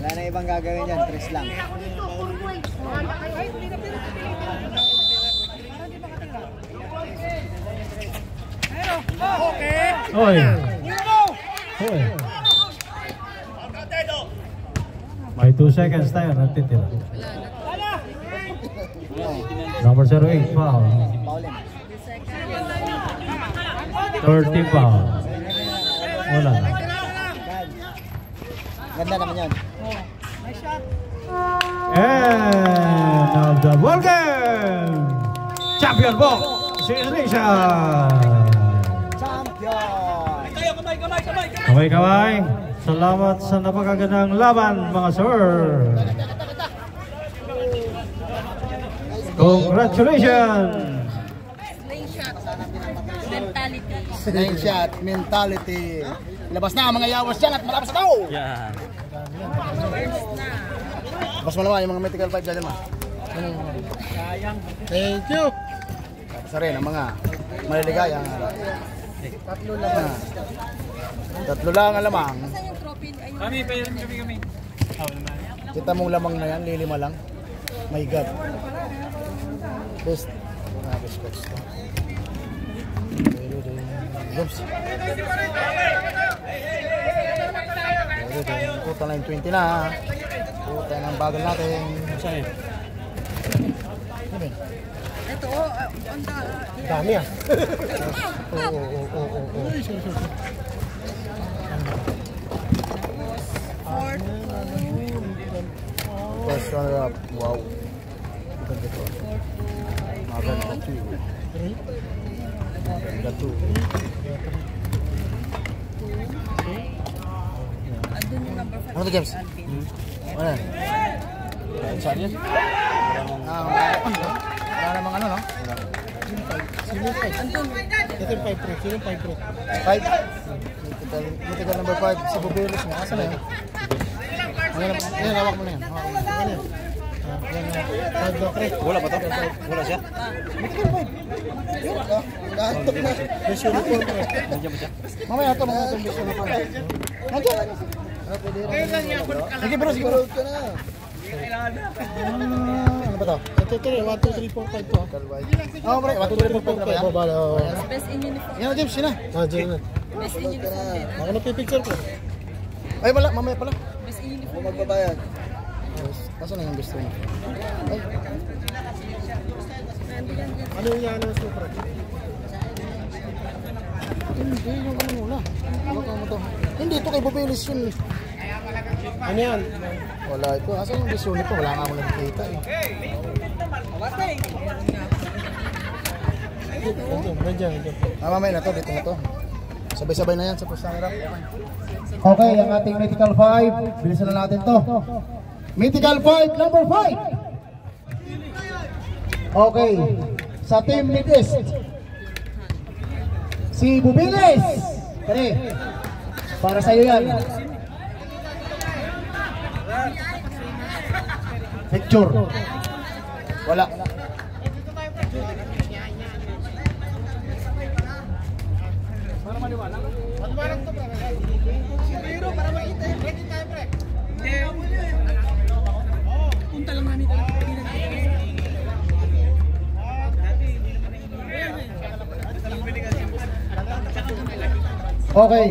Speaker 2: Wala na ibang gagawin dyan, tres lang.
Speaker 1: Oy. Oy. May 2 seconds tayo natitira. Number 08 foul.
Speaker 2: Paulin.
Speaker 1: 30 foul. Wala.
Speaker 2: Ganda naman yun.
Speaker 1: And of the ball game, champion po si Alicia.
Speaker 2: Champion!
Speaker 1: Kamay-kamay. Salamat sa napakagandang laban mga sir. Congratulations.
Speaker 3: Slingshot mentality. Labas na ang mga yawas dyan at malabas na daw!
Speaker 4: Yan.
Speaker 3: Labas mo naman yung mga medical pipe dyan ma. Thank you! Tapos na rin ang mga maliligayang tatlo lang ang lamang.
Speaker 8: Kami.
Speaker 3: Kita mong lamang na yan, lilima lang. My God. Best. Best. Jumps. Puta na yung 20 na. Puta na ang bagal natin.
Speaker 7: Ito, on the...
Speaker 3: Dami ah. First runner up. Wow. Maganda to. Maganda to. Maganda to.
Speaker 7: Andun yung number 5.
Speaker 3: Ano to, James? Ano? Saan yan? Wala namang ano, no? Sino yung 5?
Speaker 7: Andun.
Speaker 3: Ito yung 5 pro. Sino yung 5 pro? 5? Mythical number 5. Si Bobelis mo. Asa na yun? Ayan, hawak mo na yan. Hawak mo na yan.
Speaker 4: Wala ba to? Wala siya?
Speaker 3: Mythical 5. Yun ka. Naantok na. Best uniform mo.
Speaker 4: Nandiyan ba siya?
Speaker 3: Mamaya ito mga itong best uniform. Nandiyan. Sige bro, sige bro. Ano ba ito? Ito, 1, 2, 3, 4, 5 to. Oo, bro. 1, 2, 3, 4, 5 to.
Speaker 7: Best in uniform.
Speaker 3: Yan, James, yun na. James.
Speaker 7: Best in uniform din.
Speaker 3: Ako nagpipicture ko. Ay, wala. Mamaya pala.
Speaker 7: Best in uniform.
Speaker 2: Magbabayad.
Speaker 3: Kaso na yung gusto mo? Ay.
Speaker 2: Ano yung yan ang super?
Speaker 3: Hindi, yung ano muna. Ano ka mo to? Hindi, ito kay Bobelis yun. Ano yan? Wala ito. Asa yung vision nito? Wala nga ako nakikita eh. Nandiyan. Mamaya na to, dito na to. Sabay-sabay na yan sa first runner up.
Speaker 5: Okay, ang ating Mythical 5. Bilisan na natin to. Mythical 5, number 5. Okay, sa team Midwest. Si Bubilis. Kani, para sa iyo yan. Picture. Wala.
Speaker 8: Punta lang namin ito.
Speaker 5: Okay.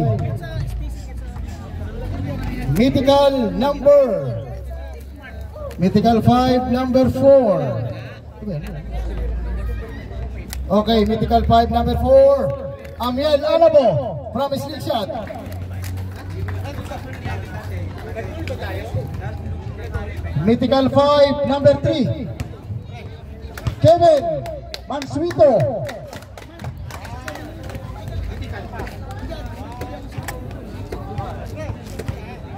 Speaker 5: Mythical number. Mythical 5, number 4. Okay, Mythical 5, number 4. Amiel Alabo from Slingshot. Mythical 5, number 3. Kevin Mansuito.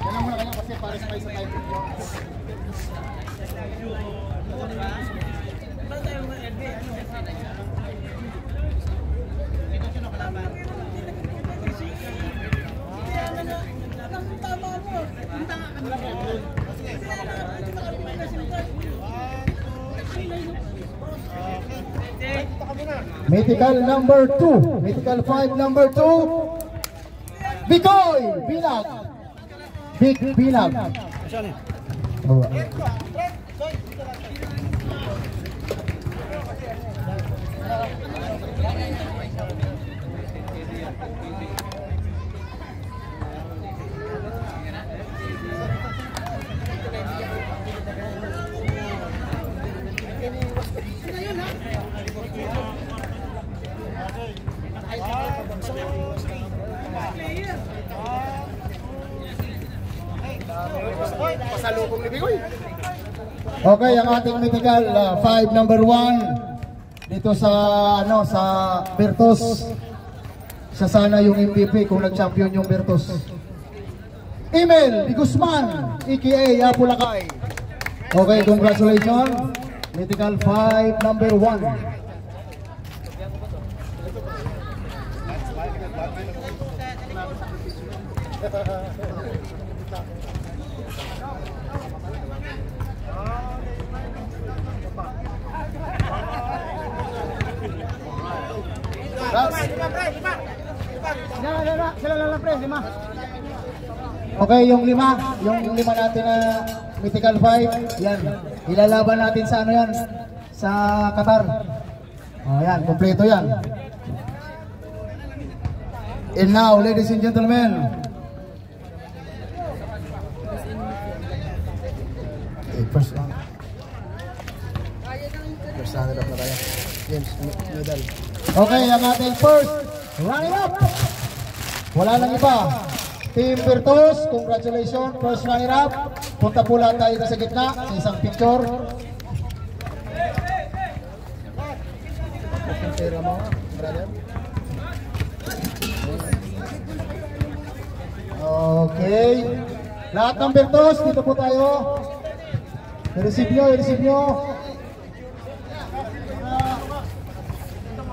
Speaker 3: Yan muna kanya kasi para sa tayo.
Speaker 5: Mythical number 2. Mythical 5, number 2. Bikoy Binag. Big Binag. Oh.
Speaker 3: Pasalubong ni Bigoy.
Speaker 5: Okay, ang ating Mythical 5, number 1 dito sa sa Bertos. Siya sana yung MVP kung nag-champion yung Bertos. Emil Di Guzman, aka Yapulakay. Okay, congratulations. Mythical 5, number 1. Okay, yung lima natin na Mythical 5, yan. Ilalaban natin sa ano yan? Sa Qatar. Oh, yan, kompleto yan. And now, ladies and gentlemen, first
Speaker 3: James, medal.
Speaker 5: Okay, ang ating first running up. Wala lang iba. Team Virtus, congratulations. First running up. Punta po lang tayo sa gitna sa isang picture.
Speaker 3: Pera mo, brother.
Speaker 5: Okay. Lahat ng Virtus, dito po tayo. I-receive nyo, i-receive nyo.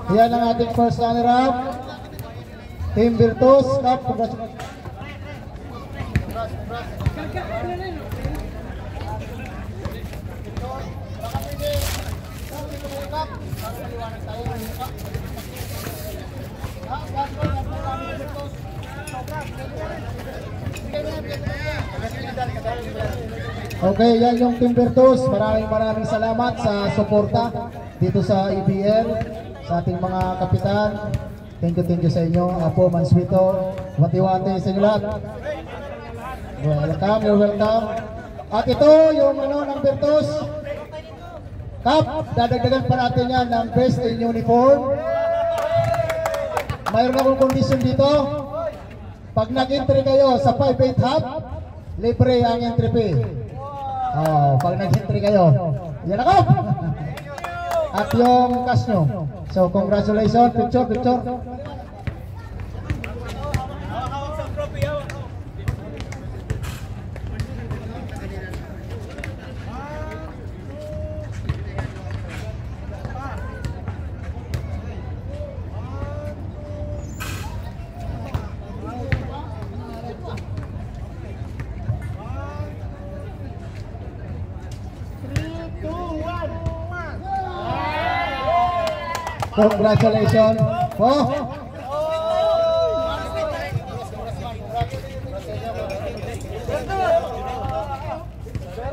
Speaker 5: Yan ang ating first runner-up. Team Virtus, Cup, congratulations. Okay, yan yung Team Virtus. Maraming salamat sa suporta dito sa EBL, sa ating mga kapitan. Thank you sa inyo. Apo, Manswito, wati-wati sa inyo lahat. Welcome, you're welcome. At ito yung ng Virtus Cup. Dadagdagan pa natin yan ng best in uniform. Mayroon akong condition dito. Pag nag-entry kayo sa 5-8 hub, libre ang entry fee. Pag nag-entry kayo, yan ako. At yung cash nyo. So congratulations, picture. Congratulations.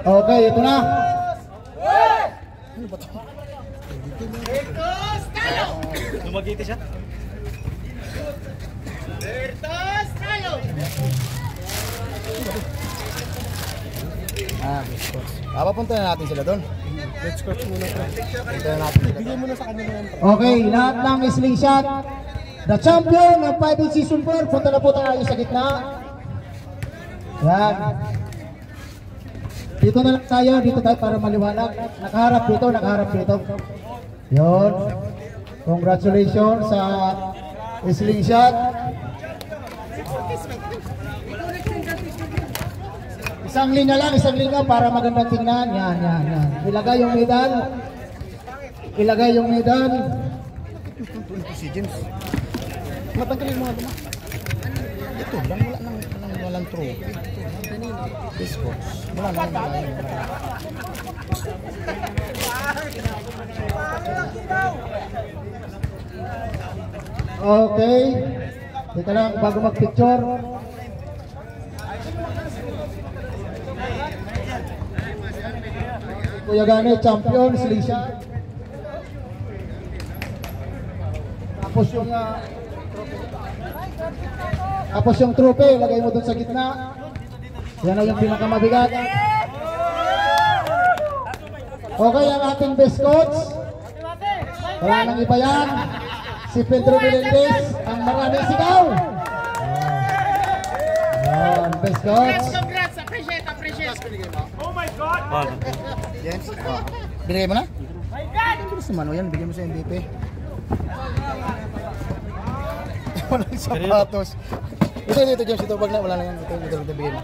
Speaker 5: Okay, ito na.
Speaker 6: Lumagiti siya. Virtus tayo!
Speaker 3: Biscuits. Papunta na natin sila doon. Biscuits muna. Punta na natin sila. Bigyan mo na sa kanila yan.
Speaker 5: Okay, lahat ng slingshot. The champion ng 5 season 4. Punta na po tayo sa gitna. Yan. Dito na lang tayo. Dito tayo para maliwanag. Nakaharap dito. Yun. Congratulations sa slingshot. Isang linya para magandang tingnan. Yan. Ilagay yung medal.
Speaker 3: Si James. Matanggalin mo nga ba? Ito lang, walang trophy. Biscuits. Wala.
Speaker 5: Okay. Dito lang bago mag-picture. Kuya Gane, champion, slingshot. Tapos yung trophy, lagay mo dun sa gitna. Yan na yung pinakamabigat. Okay, ang ating best coach. Wala nang iba yan. Si Pedro Melendez, ang maraming sigaw. Yan, best coach.
Speaker 6: Congrats! Appreciate! Oh my God!
Speaker 3: James, binigay mo na? Ang bilis naman yan, bigyan mo sa MVP. Walang sapatos. Ito James, ito wag na, wala na yan. Ito bigyan mo.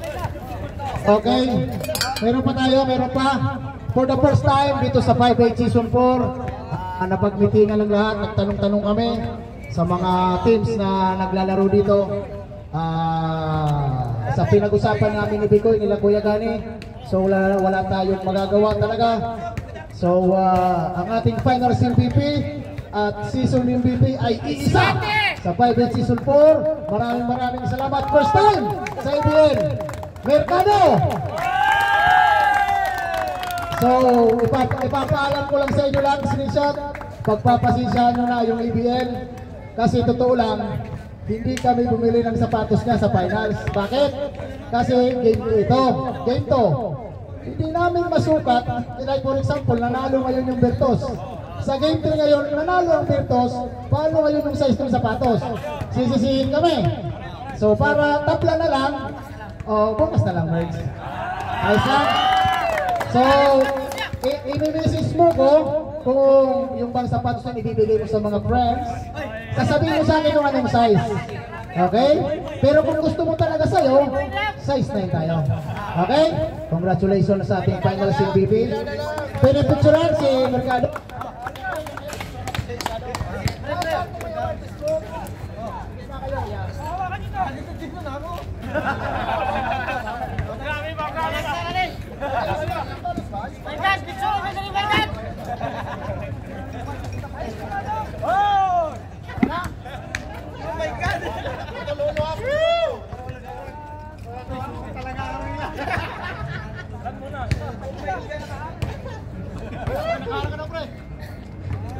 Speaker 5: Okay, meron pa. For the first time dito sa 5-8 season 4, napagmitingan lang lahat, nagtanong-tanong kami sa mga teams na naglalaro dito. Sa pinag-usapan namin ni Bikoy, nila Kuya Gani, so wala tayong magagawa talaga. So ang ating finals MVP at season MVP ay iisa sa 5-8 season 4. Maraming salamat. First time sa ABL Mercado. So ipapaalam ko lang sa inyo lang, screenshot, pagpapasensyahan nyo na yung ABL kasi totoo lang, hindi kami bumili ng sapatos niya sa finals. Bakit? Kasi game to. Hindi namin masukat. Like for example, nanalo ngayon yung Virtus. sa game 3 ngayon, nanalo ang Virtus, paano ngayon yung size ng sapatos? Sisisihin kami. So para tabla na lang, bukas na lang, Mergs. Ayos lang. So, i-message mo ko kung yung bang sapatos na ibibigay mo sa mga friends, sasabihin mo sa akin kung anong size. Okay? Pero kung gusto mo talaga sa'yo, size 9 tayo. Okay? Congratulations sa ating finalist MVP. Pwede picturean si Mercado.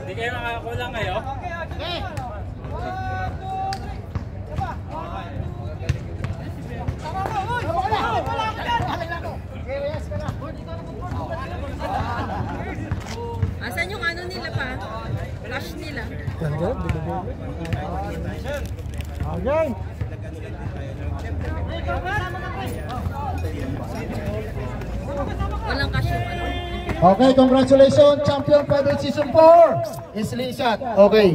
Speaker 6: Hindi kayo makakulang ngayon?
Speaker 7: Asan yung ano nila pa? Flash nila.
Speaker 5: Okay.
Speaker 7: Walang cash yung ano.
Speaker 5: Okay, congratulations, champion Private Season 4 is Lee Shot. Okay.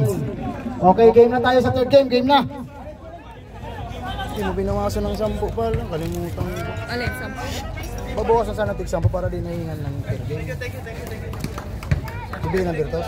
Speaker 5: Okay, game na tayo sa third game. Game na.
Speaker 3: Hindi mo binawasan ng 10 pa lang. Kalimutan mo.
Speaker 7: Alin, 10.
Speaker 3: Babawasan sana tig 10 para di nahingan ng third game. Sabihin ng Virtus.